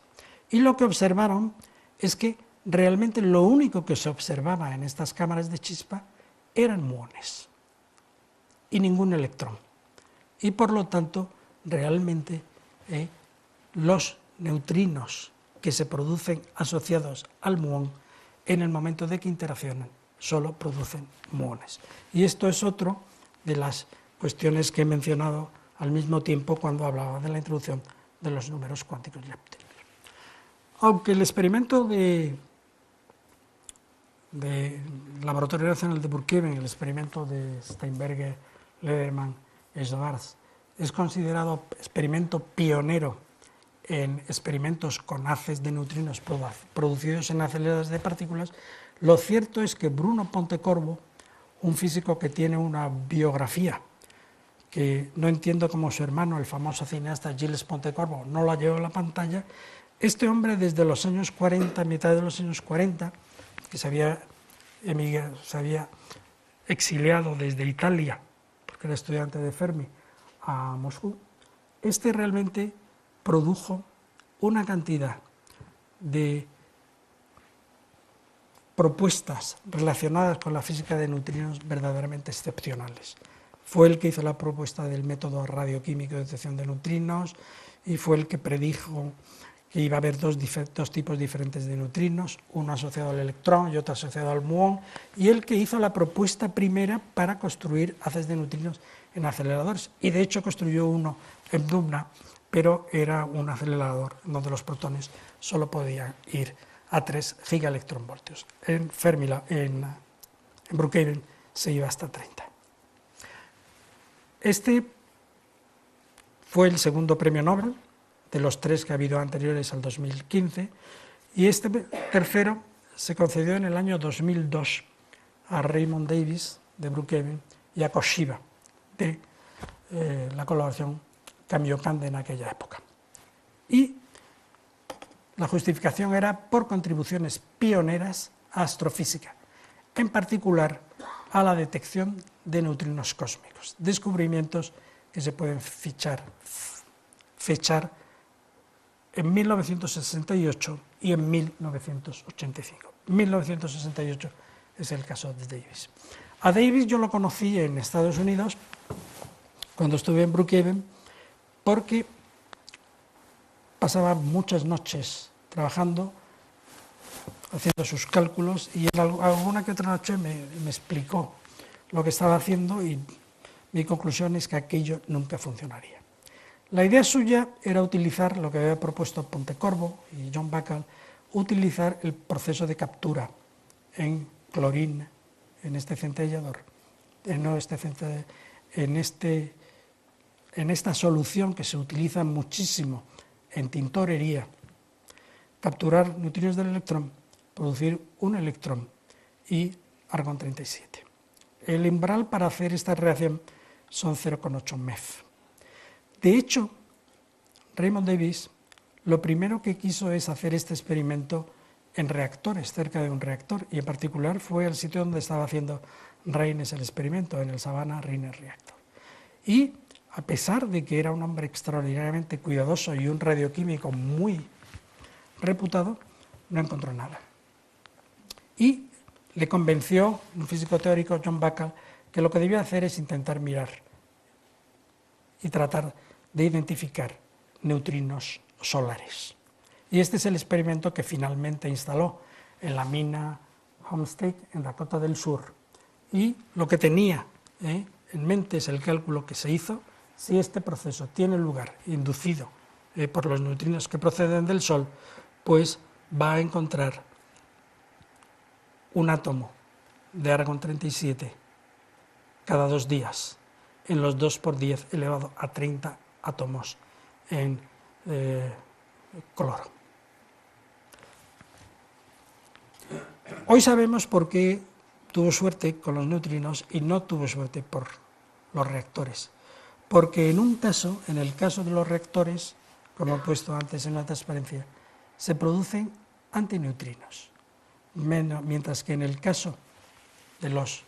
Y lo que observaron es que realmente lo único que se observaba en estas cámaras de chispa eran muones y ningún electrón. Y por lo tanto, realmente los neutrinos que se producen asociados al muón, en el momento de que interaccionan, solo producen muones. Y esto es otro de las cuestiones que he mencionado al mismo tiempo cuando hablaba de la introducción de los números cuánticos leptérios. Aunque el experimento del Laboratorio Nacional de Brookhaven, el experimento de Steinberger, Lederman y Schwarz, es considerado experimento pionero en experimentos con haces de neutrinos producidos en aceleradores de partículas, lo cierto es que Bruno Pontecorvo, un físico que tiene una biografía que no entiendo cómo su hermano, el famoso cineasta Gilles Pontecorvo, no la llevó a la pantalla, este hombre desde los años 40, mitad de los años 40, que se había exiliado desde Italia, porque era estudiante de Fermi, a Moscú, este realmente produjo una cantidad de propuestas relacionadas con la física de neutrinos verdaderamente excepcionales. Fue el que hizo la propuesta del método radioquímico de detección de neutrinos y fue el que predijo que iba a haber dos tipos diferentes de neutrinos, uno asociado al electrón y otro asociado al muón, y el que hizo la propuesta primera para construir haces de neutrinos en aceleradores, y de hecho construyó uno en Dubna, pero era un acelerador donde los protones solo podían ir a 3 gigaelectronvoltios. En Brookhaven se iba hasta 30. Este fue el segundo premio Nobel de los 3 que ha habido anteriores al 2015, y este tercero se concedió en el año 2002 a Raymond Davis de Brookhaven y a Koshiba de la colaboración Kamiokande en aquella época. Y la justificación era por contribuciones pioneras a astrofísica, en particular a la detección de neutrinos cósmicos, descubrimientos que se pueden fichar fechar en 1968 y en 1985. 1968 es el caso de Davis. A Davis yo lo conocí en Estados Unidos cuando estuve en Brookhaven, porque pasaba muchas noches trabajando, haciendo sus cálculos, y alguna que otra noche me explicó lo que estaba haciendo y mi conclusión es que aquello nunca funcionaría. La idea suya era utilizar lo que había propuesto Pontecorvo y John Bacall, utilizar el proceso de captura en clorín, en este centellador, en esta solución que se utiliza muchísimo en tintorería, capturar neutrinos del electrón, producir un electrón y argón 37. El umbral para hacer esta reacción son 0,8 MeV. De hecho, Raymond Davis lo primero que quiso es hacer este experimento en reactores, cerca de un reactor, y en particular fue el sitio donde estaba haciendo Reines el experimento, en el Savannah Reines Reactor. Y a pesar de que era un hombre extraordinariamente cuidadoso y un radioquímico muy reputado, no encontró nada. Y le convenció un físico teórico, John Bacall, que lo que debía hacer es intentar mirar y tratar de identificar neutrinos solares. Y este es el experimento que finalmente instaló en la mina Homestake, en Dakota del Sur. Y lo que tenía en mente es el cálculo que se hizo: si este proceso tiene lugar inducido por los neutrinos que proceden del Sol, pues va a encontrar un átomo de argón 37 cada 2 días en los 2 por 10 elevado a 30 átomos en cloro. Hoy sabemos por qué tuvo suerte con los neutrinos y no tuvo suerte por los reactores. Porque en un caso, en el caso de los reactores, como he puesto antes en la transparencia, se producen antineutrinos, mientras que en el caso de los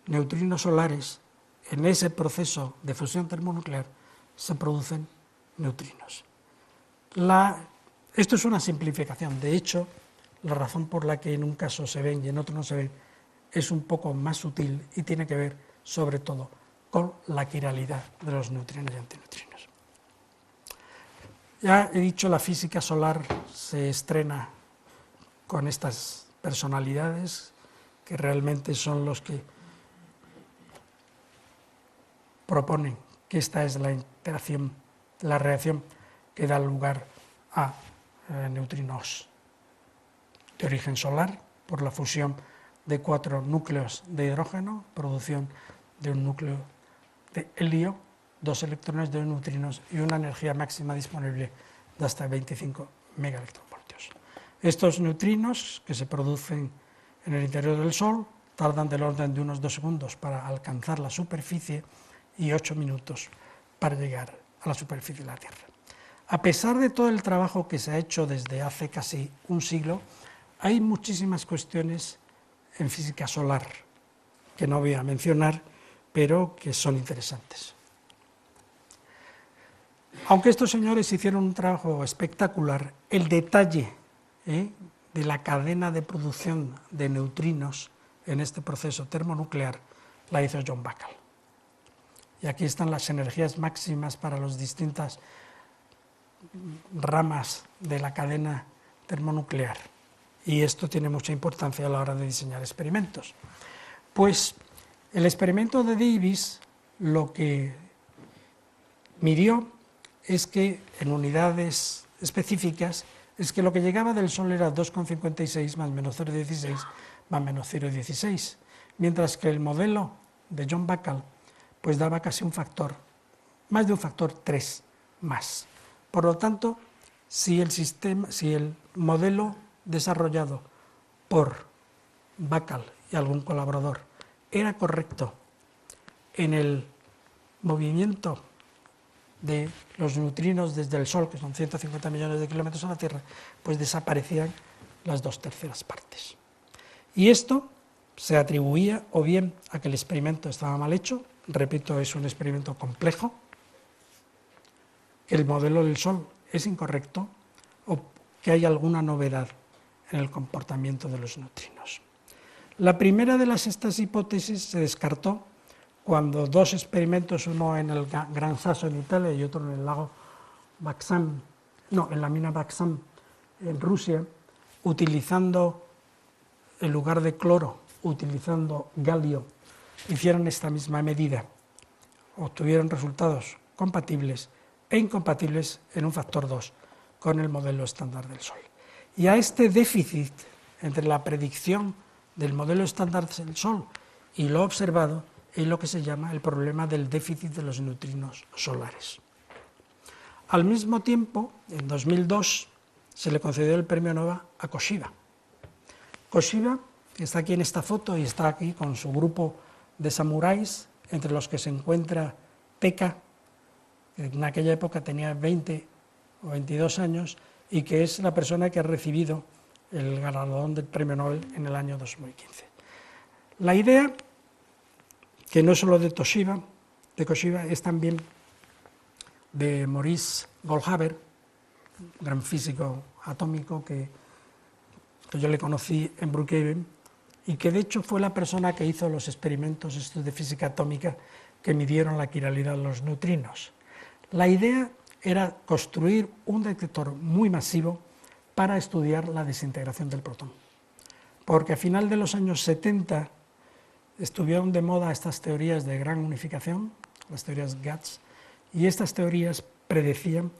neutrinos solares, en ese proceso de fusión termonuclear, se producen neutrinos. Esto es una simplificación. De hecho, la razón por la que en un caso se ven y en otro no se ven es un poco más sutil y tiene que ver, sobre todo, con la quiralidad de los neutrinos y antineutrinos. Ya he dicho, la física solar se estrena con estas personalidades que realmente son los que proponen que esta es la interacción, la reacción que da lugar a neutrinos de origen solar por la fusión de 4 núcleos de hidrógeno, producción de un núcleo de helio, 2 electrones, 2 neutrinos y una energía máxima disponible de hasta 25 megaelectronvoltios. Estos neutrinos, que se producen en el interior del Sol, tardan del orden de unos 2 segundos para alcanzar la superficie y 8 minutos para llegar a la superficie de la Tierra. A pesar de todo el trabajo que se ha hecho desde hace casi un siglo, hay muchísimas cuestiones en física solar que no voy a mencionar, pero que son interesantes. Aunque estos señores hicieron un trabajo espectacular, el detalle de la cadena de producción de neutrinos en este proceso termonuclear la hizo John Bacall. Y aquí están las energías máximas para las distintas ramas de la cadena termonuclear. Y esto tiene mucha importancia a la hora de diseñar experimentos. Pues el experimento de Davis lo que midió es que en unidades específicas es que lo que llegaba del Sol era 2,56 más menos 0,16 más menos 0,16, mientras que el modelo de John Bacall pues daba casi un factor, más de un factor 3 más. Por lo tanto, si el modelo desarrollado por Bacall y algún colaborador era correcto en el movimiento de los neutrinos desde el Sol, que son 150 millones de kilómetros a la Tierra, pues desaparecían las 2/3 partes. Y esto se atribuía o bien a que el experimento estaba mal hecho, repito, es un experimento complejo, que el modelo del Sol es incorrecto o que hay alguna novedad en el comportamiento de los neutrinos. La primera de estas hipótesis se descartó cuando dos experimentos, uno en el Gran Sasso en Italia y otro en el lago Baksán, en la mina Baksán en Rusia, utilizando, en lugar de cloro, utilizando galio, hicieron esta misma medida. Obtuvieron resultados compatibles e incompatibles en un factor 2 con el modelo estándar del Sol. Y a este déficit entre la predicción del modelo estándar del Sol y lo observado es lo que se llama el problema del déficit de los neutrinos solares. Al mismo tiempo, en 2002, se le concedió el premio Nobel a Koshiba. Koshiba, que está aquí en esta foto y está aquí con su grupo de samuráis, entre los que se encuentra Teka, que en aquella época tenía 20 o 22 años, y que es la persona que ha recibido el galardón del premio Nobel en el año 2015. La idea, que no es solo de Koshiba, es también de Maurice Goldhaber, un gran físico atómico que yo le conocí en Brookhaven, y que de hecho fue la persona que hizo los experimentos estos de física atómica que midieron la quiralidad de los neutrinos. La idea era construir un detector muy masivo para estudiar la desintegración del protón, porque a final de los años 70 estuvieron de moda estas teorías de gran unificación, las teorías GATS, y estas teorías predecían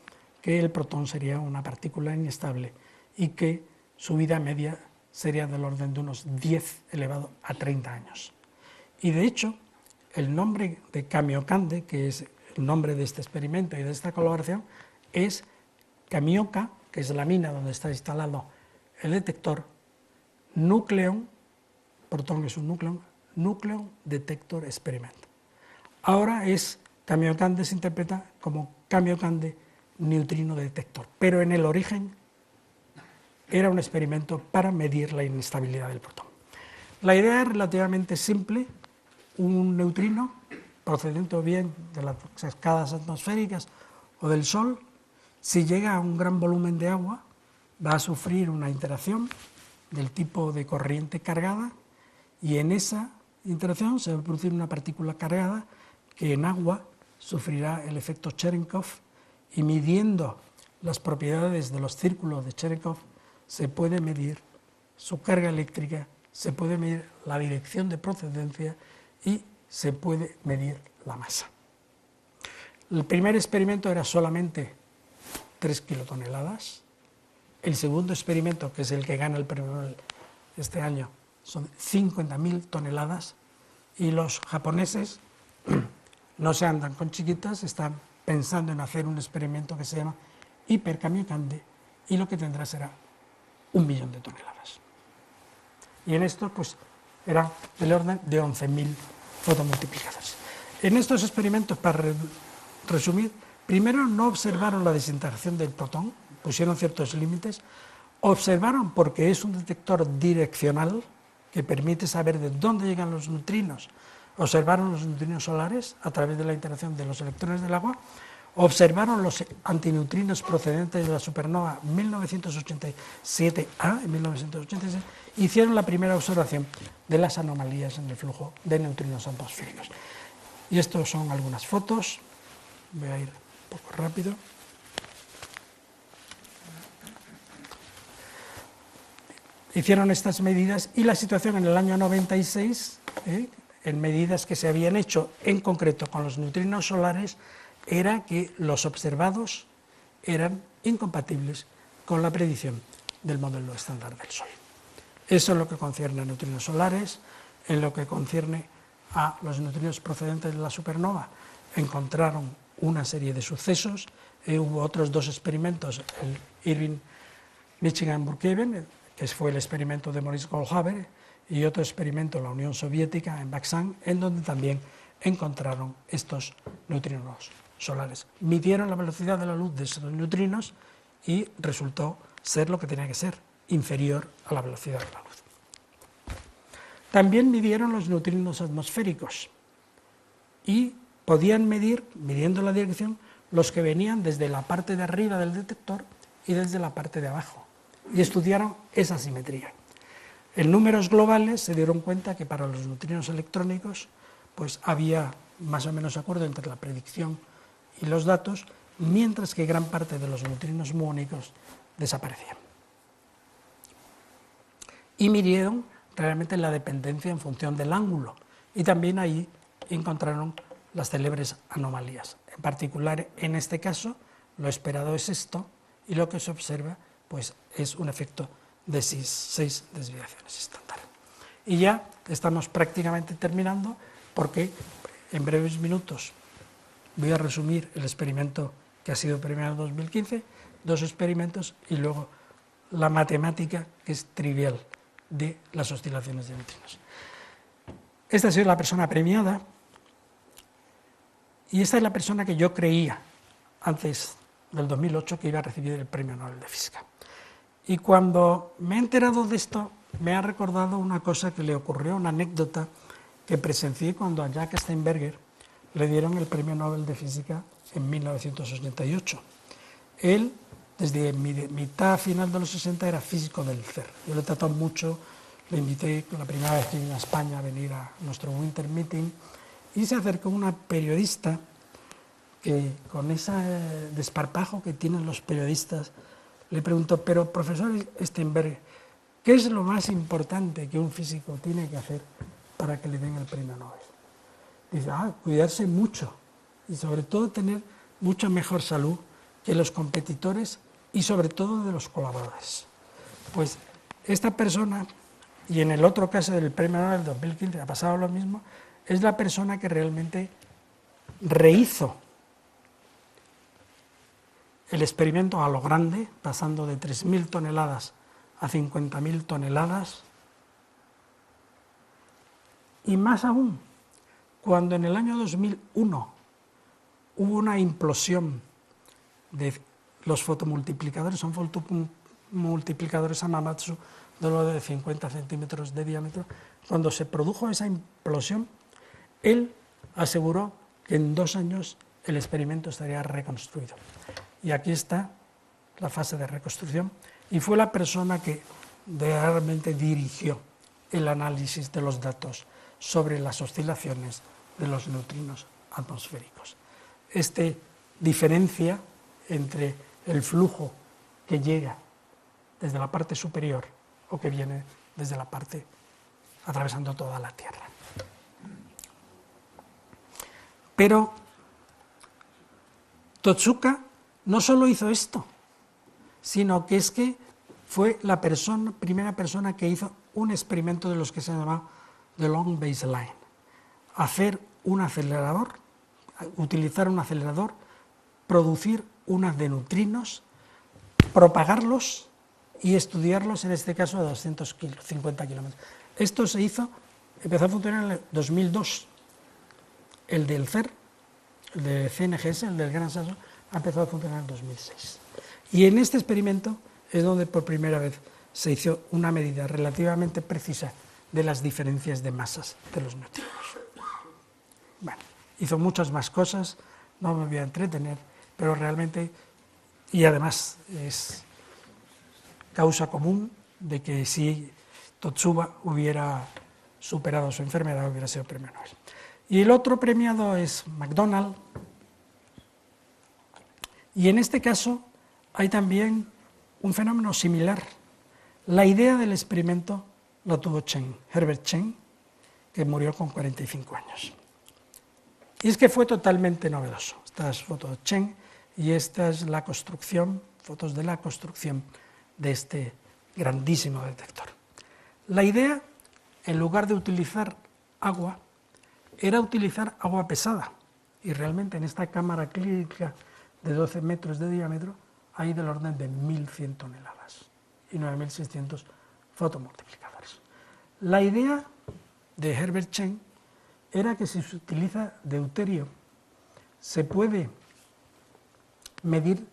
que el protón sería una partícula inestable y que su vida media sería del orden de unos 10 elevado a 30 años. Y de hecho, el nombre de Kamiokande, que es el nombre de este experimento y de esta colaboración, es Kamioka, que es la mina donde está instalado el detector, Nucleon, protón es un núcleo, Nucleon Detector Experiment. Ahora Kamiokande se interpreta como Kamiokande Neutrino Detector, pero en el origen era un experimento para medir la inestabilidad del protón. La idea es relativamente simple: un neutrino procedente o bien de las cascadas atmosféricas o del Sol, si llega a un gran volumen de agua, va a sufrir una interacción del tipo de corriente cargada, y en esa interacción se va a producir una partícula cargada que en agua sufrirá el efecto Cherenkov, y midiendo las propiedades de los círculos de Cherenkov se puede medir su carga eléctrica, se puede medir la dirección de procedencia y se puede medir la masa. El primer experimento era solamente 3 kilotoneladas. El segundo experimento, que es el que gana el premio Nobel este año, son 50.000 toneladas, y los japoneses no se andan con chiquitas, están pensando en hacer un experimento que se llama Hiperkamiokande, y lo que tendrá será 1 millón de toneladas. Y en esto pues era del orden de 11.000 fotomultiplicadores. En estos experimentos, para resumir, primero no observaron la desintegración del protón, pusieron ciertos límites, observaron porque es un detector direccional que permite saber de dónde llegan los neutrinos, observaron los neutrinos solares a través de la interacción de los electrones del agua, observaron los antineutrinos procedentes de la supernova 1987A, en 1986, hicieron la primera observación de las anomalías en el flujo de neutrinos atmosféricos. Y estas son algunas fotos, voy a ir un poco rápido. Hicieron estas medidas y la situación en el año 96, en medidas que se habían hecho en concreto con los neutrinos solares, era que los observados eran incompatibles con la predicción del modelo estándar del Sol. Eso es lo que concierne a neutrinos solares. En lo que concierne a los neutrinos procedentes de la supernova, encontraron una serie de sucesos. Hubo otros 2 experimentos, el Irving Michigan Brookhaven, que fue el experimento de Maurice Goldhaber, y otro experimento en la Unión Soviética, en Baksán, en donde también encontraron estos neutrinos solares. Midieron la velocidad de la luz de esos neutrinos y resultó ser lo que tenía que ser, inferior a la velocidad de la luz. También midieron los neutrinos atmosféricos y podían medir, midiendo la dirección, los que venían desde la parte de arriba del detector y desde la parte de abajo, y estudiaron esa simetría. En números globales se dieron cuenta que para los neutrinos electrónicos pues había más o menos acuerdo entre la predicción y los datos, mientras que gran parte de los neutrinos muónicos desaparecían. Y midieron realmente la dependencia en función del ángulo, y también ahí encontraron las célebres anomalías. En particular, en este caso, lo esperado es esto, y lo que se observa pues, es un efecto de 6 desviaciones estándar. Y ya estamos prácticamente terminando, porque en breves minutos voy a resumir el experimento que ha sido premiado en 2015, 2 experimentos, y luego la matemática, que es trivial, de las oscilaciones de neutrinos. Esta ha sido la persona premiada, y esta es la persona que yo creía antes del 2008 que iba a recibir el Premio Nobel de Física. Y cuando me he enterado de esto, me ha recordado una cosa que le ocurrió, una anécdota que presencié cuando a Jack Steinberger le dieron el Premio Nobel de Física en 1988. Él, desde mitad final de los 60, era físico del CERN. Yo lo he tratado mucho, le invité la primera vez que vine a España a venir a nuestro Winter Meeting, y se acercó una periodista que, con ese desparpajo que tienen los periodistas, le preguntó: pero profesor Steinberger, ¿qué es lo más importante que un físico tiene que hacer para que le den el premio Nobel? Dice: cuidarse mucho, y sobre todo tener mucha mejor salud que los competidores y sobre todo de los colaboradores. Pues esta persona, y en el otro caso del premio Nobel del 2015 ha pasado lo mismo, es la persona que realmente rehizo el experimento a lo grande, pasando de 3.000 toneladas a 50.000 toneladas, y más aún, cuando en el año 2001 hubo una implosión de los fotomultiplicadores, son fotomultiplicadores Hamamatsu de lo de 50 centímetros de diámetro, cuando se produjo esa implosión, él aseguró que en 2 años el experimento estaría reconstruido. Y aquí está la fase de reconstrucción, y fue la persona que realmente dirigió el análisis de los datos sobre las oscilaciones de los neutrinos atmosféricos. Diferencia entre el flujo que llega desde la parte superior o que viene desde la parte atravesando toda la Tierra. Pero Totsuka no solo hizo esto, sino que es que fue la primera persona que hizo un experimento de los que se llama The Long Baseline. Hacer un acelerador, utilizar un acelerador, producir unas de neutrinos, propagarlos y estudiarlos, en este caso a 250 kilómetros. Esto se hizo, empezó a funcionar en el 2002. El del CERN, el de CNGS, el del Gran Sasso, ha empezado a funcionar en 2006. Y en este experimento es donde por primera vez se hizo una medida relativamente precisa de las diferencias de masas de los neutrinos. Bueno, hizo muchas más cosas, no me voy a entretener, pero realmente, y además es causa común de que si Totsuba hubiera superado su enfermedad hubiera sido premio Nobel. Y el otro premiado es McDonald, y en este caso hay también un fenómeno similar. La idea del experimento la tuvo Chen, Herbert Chen, que murió con 45 años. Y es que fue totalmente novedoso. Esta es foto de Chen y esta es la construcción, fotos de la construcción de este grandísimo detector. La idea, en lugar de utilizar agua, era utilizar agua pesada. Y realmente en esta cámara clínica de 12 metros de diámetro hay del orden de 1.100 toneladas y 9.600 fotomultiplicadores. La idea de Herbert Chen era que si se utiliza deuterio se puede medir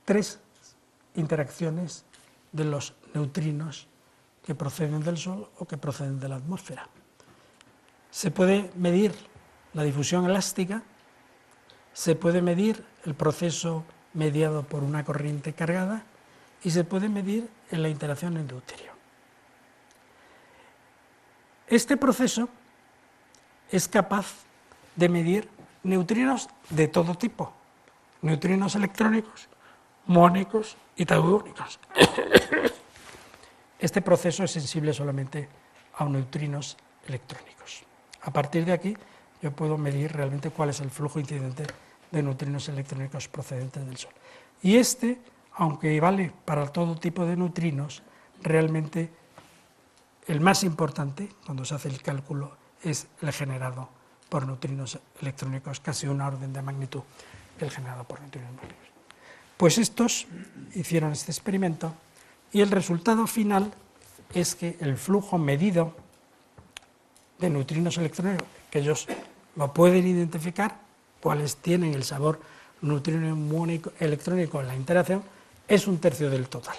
3 interacciones de los neutrinos que proceden del Sol o que proceden de la atmósfera. Se puede medir la difusión elástica, se puede medir el proceso mediado por una corriente cargada y se puede medir en la interacción en deuterio. Este proceso es capaz de medir neutrinos de todo tipo, neutrinos electrónicos, muónicos y tautónicos. Este proceso es sensible solamente a neutrinos electrónicos. A partir de aquí, yo puedo medir realmente cuál es el flujo incidente de neutrinos electrónicos procedentes del Sol. Y este, aunque vale para todo tipo de neutrinos, realmente el más importante, cuando se hace el cálculo, es el generado por neutrinos electrónicos, casi una orden de magnitud que el generado por neutrinos muónicos. Pues estos hicieron este experimento y el resultado final es que el flujo medido de neutrinos electrónicos, que ellos lo pueden identificar, cuáles tienen el sabor neutrino muónico electrónico en la interacción, es 1/3 del total.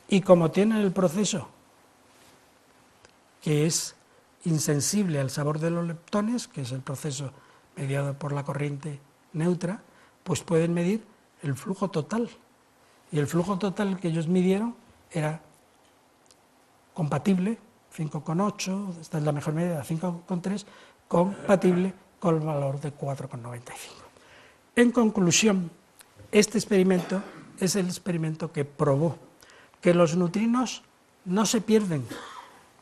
Y como tienen el proceso que es insensible al sabor de los leptones, que es el proceso mediado por la corriente neutra, pues pueden medir el flujo total. Y el flujo total que ellos midieron era compatible, 5,8, esta es la mejor medida, 5,3, compatible con el valor de 4,95. En conclusión, este experimento es el experimento que probó que los neutrinos no se pierden,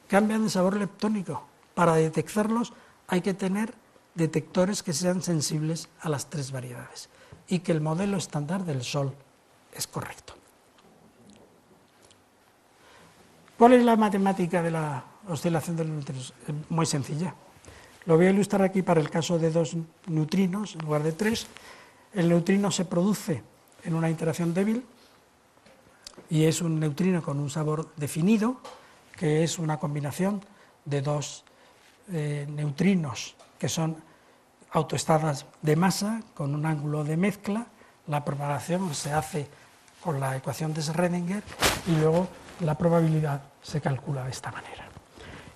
cambian de sabor leptónico. Para detectarlos hay que tener detectores que sean sensibles a las 3 variedades y que el modelo estándar del Sol es correcto. ¿Cuál es la matemática de la oscilación de los neutrinos? Muy sencilla. Lo voy a ilustrar aquí para el caso de 2 neutrinos en lugar de 3. El neutrino se produce en una interacción débil y es un neutrino con un sabor definido, que es una combinación de 2 neutrinos que son autoestadas de masa con un ángulo de mezcla. La propagación se hace con la ecuación de Schrödinger y luego la probabilidad se calcula de esta manera.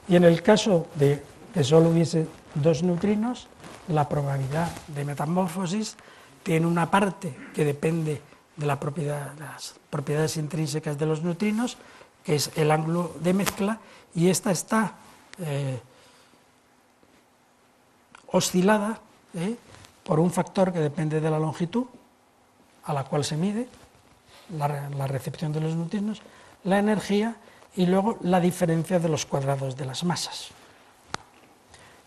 Y en el caso de que solo hubiese 2 neutrinos, la probabilidad de metamorfosis tiene una parte que depende de las propiedades intrínsecas de los neutrinos, que es el ángulo de mezcla, y esta está oscilada por un factor que depende de la longitud a la cual se mide la recepción de los neutrinos, la energía y luego la diferencia de los cuadrados de las masas.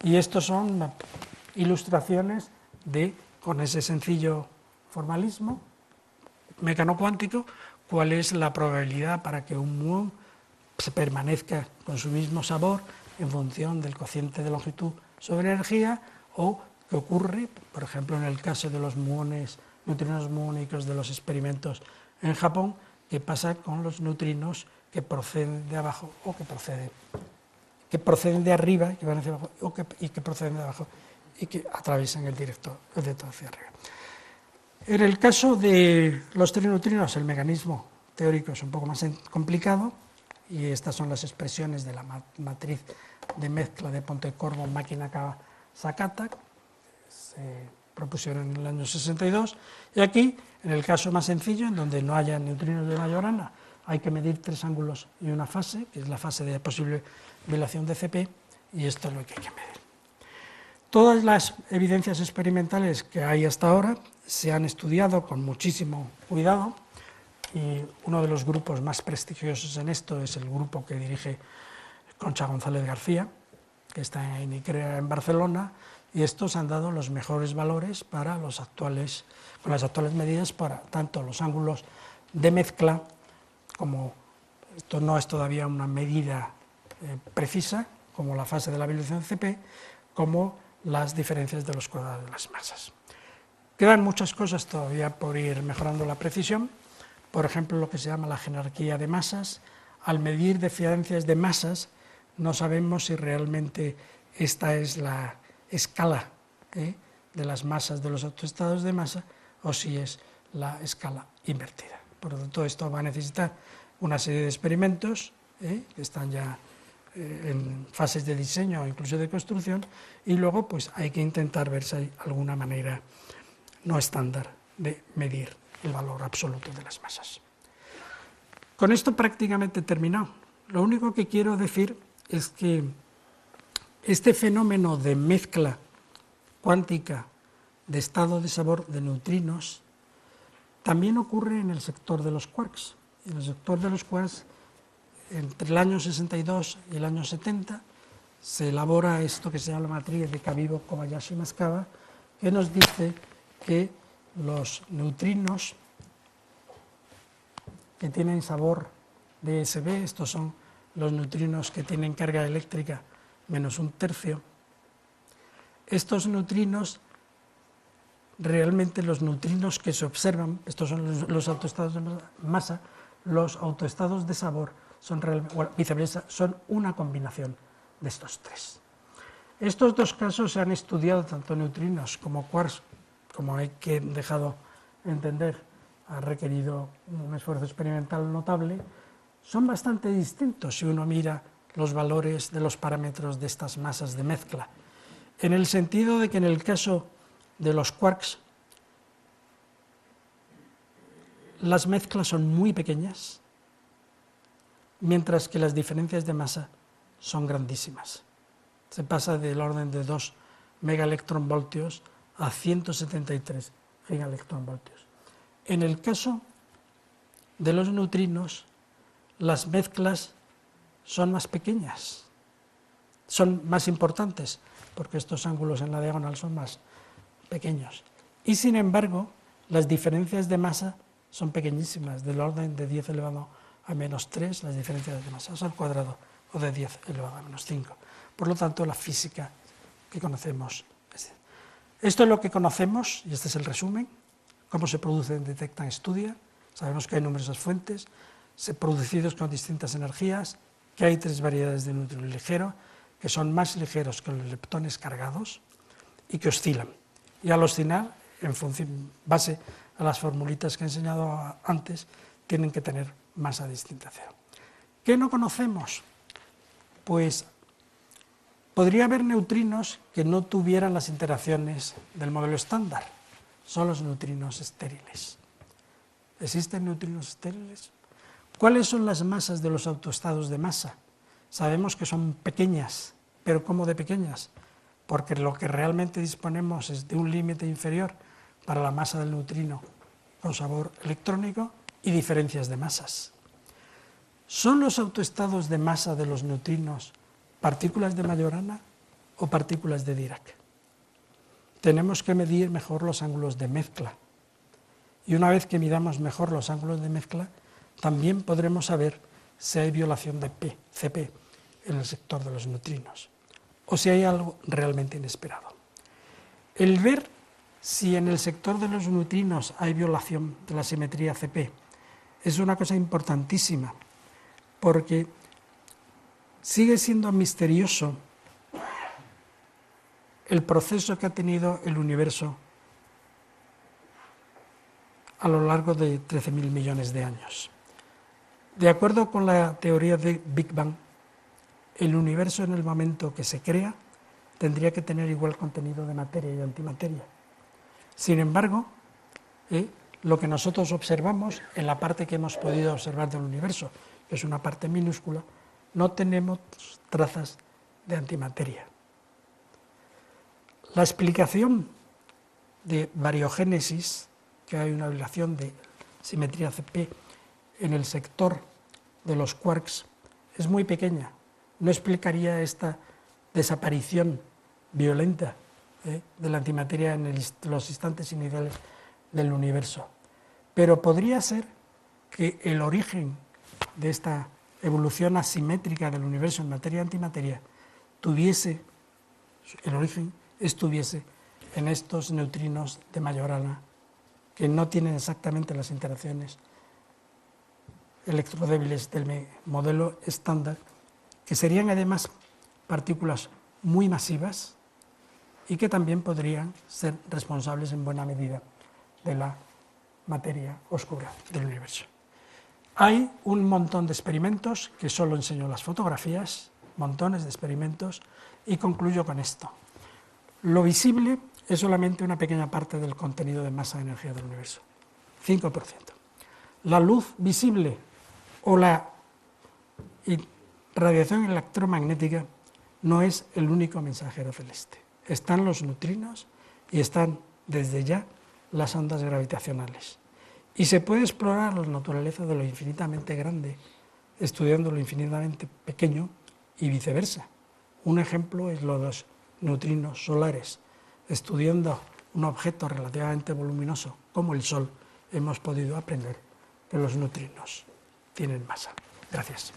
Y estos son ilustraciones de, con ese sencillo formalismo mecano-cuántico, cuál es la probabilidad para que un muón se permanezca con su mismo sabor en función del cociente de longitud sobre energía, o que ocurre, por ejemplo, en el caso de los muones, neutrinos muónicos de los experimentos en Japón, que pasa con los neutrinos que proceden de abajo o que proceden de arriba, que van hacia abajo, y que proceden de abajo y que atraviesan el director hacia arriba. En el caso de los trineutrinos, el mecanismo teórico es un poco más complicado, y estas son las expresiones de la matriz de mezcla de Pontecorvo, máquina Sakata, se propusieron en el año 62, y aquí, en el caso más sencillo, en donde no haya neutrinos de Majorana, hay que medir 3 ángulos y una fase, que es la fase de posible violación de CP, y esto es lo que hay que medir. Todas las evidencias experimentales que hay hasta ahora se han estudiado con muchísimo cuidado, y uno de los grupos más prestigiosos en esto es el grupo que dirige Concha González García, que está en ICREA en Barcelona, y estos han dado los mejores valores para con las actuales medidas para tanto los ángulos de mezcla, como esto no es todavía una medida precisa, como la fase de la violación CP, como las diferencias de los cuadrados de las masas. Quedan muchas cosas todavía por ir mejorando la precisión, por ejemplo, lo que se llama la jerarquía de masas. Al medir diferencias de masas, no sabemos si realmente esta es la escala de las masas de los autoestados de masa o si es la escala invertida. Por lo tanto, esto va a necesitar una serie de experimentos que están ya en fases de diseño o incluso de construcción, y luego pues hay que intentar ver si hay alguna manera no estándar de medir el valor absoluto de las masas. Con esto prácticamente he terminado. Lo único que quiero decir es que este fenómeno de mezcla cuántica de estado de sabor de neutrinos también ocurre en el sector de los quarks. En el sector de los quarks, entre el año 62 y el año 70, se elabora esto que se llama la matriz de Kavivo, Kobayashi y Mascaba, que nos dice que los neutrinos que tienen sabor DSB, estos son los neutrinos que tienen carga eléctrica menos un tercio, estos neutrinos, realmente los neutrinos que se observan, estos son los autoestados de masa, los autoestados de sabor son viceversa, son una combinación de estos tres. Estos dos casos se han estudiado tanto neutrinos como quarks, como he dejado entender, ha requerido un esfuerzo experimental notable, son bastante distintos si uno mira los valores de los parámetros de estas masas de mezcla, en el sentido de que en el caso de los quarks las mezclas son muy pequeñas, mientras que las diferencias de masa son grandísimas. Se pasa del orden de 2 megaelectronvoltios a 173 gigaelectronvoltios. En el caso de los neutrinos, las mezclas son más pequeñas, son más importantes, porque estos ángulos en la diagonal son más pequeños. Y sin embargo, las diferencias de masa son pequeñísimas, del orden de 10 elevado a menos 3, las diferencias de masa al cuadrado, o de 10 elevado a menos 5. Por lo tanto, la física que conocemos. Esto es lo que conocemos, y este es el resumen, cómo se producen, detectan, estudian. Sabemos que hay numerosas fuentes, producidos con distintas energías, que hay 3 variedades de neutrino ligero, que son más ligeros que los leptones cargados y que oscilan. Y al oscilar, en base a las formulitas que he enseñado antes, tienen que tener masa distinta a cero. ¿Qué no conocemos? Pues podría haber neutrinos que no tuvieran las interacciones del modelo estándar, son los neutrinos estériles. ¿Existen neutrinos estériles? ¿Cuáles son las masas de los autoestados de masa? Sabemos que son pequeñas, pero ¿cómo de pequeñas? Porque lo que realmente disponemos es de un límite inferior para la masa del neutrino con sabor electrónico y diferencias de masas. ¿Son los autoestados de masa de los neutrinos partículas de Majorana o partículas de Dirac? Tenemos que medir mejor los ángulos de mezcla. Y una vez que midamos mejor los ángulos de mezcla, también podremos saber si hay violación de CP en el sector de los neutrinos, o si hay algo realmente inesperado. El ver si en el sector de los neutrinos hay violación de la simetría CP es una cosa importantísima, porque sigue siendo misterioso el proceso que ha tenido el universo a lo largo de 13.000 millones de años. De acuerdo con la teoría de Big Bang, el universo en el momento que se crea tendría que tener igual contenido de materia y antimateria. Sin embargo, lo que nosotros observamos en la parte que hemos podido observar del universo, que es una parte minúscula, no tenemos trazas de antimateria. La explicación de variogénesis, que hay una violación de simetría CP en el sector de los quarks, es muy pequeña. No explicaría esta desaparición violenta de la antimateria en los instantes iniciales del universo. Pero podría ser que el origen de esta evolución asimétrica del universo en materia y antimateria estuviese en estos neutrinos de Majorana, que no tienen exactamente las interacciones electrodébiles del modelo estándar, que serían además partículas muy masivas y que también podrían ser responsables en buena medida de la materia oscura del universo. Hay un montón de experimentos, que solo enseño las fotografías, montones de experimentos, y concluyo con esto. Lo visible es solamente una pequeña parte del contenido de masa de energía del universo, 5%. La luz visible o la radiación electromagnética no es el único mensajero celeste. Están los neutrinos y están desde ya las ondas gravitacionales. Y se puede explorar la naturaleza de lo infinitamente grande estudiando lo infinitamente pequeño y viceversa. Un ejemplo es lo de los neutrinos solares. Estudiando un objeto relativamente voluminoso como el Sol, hemos podido aprender que los neutrinos tienen masa. Gracias.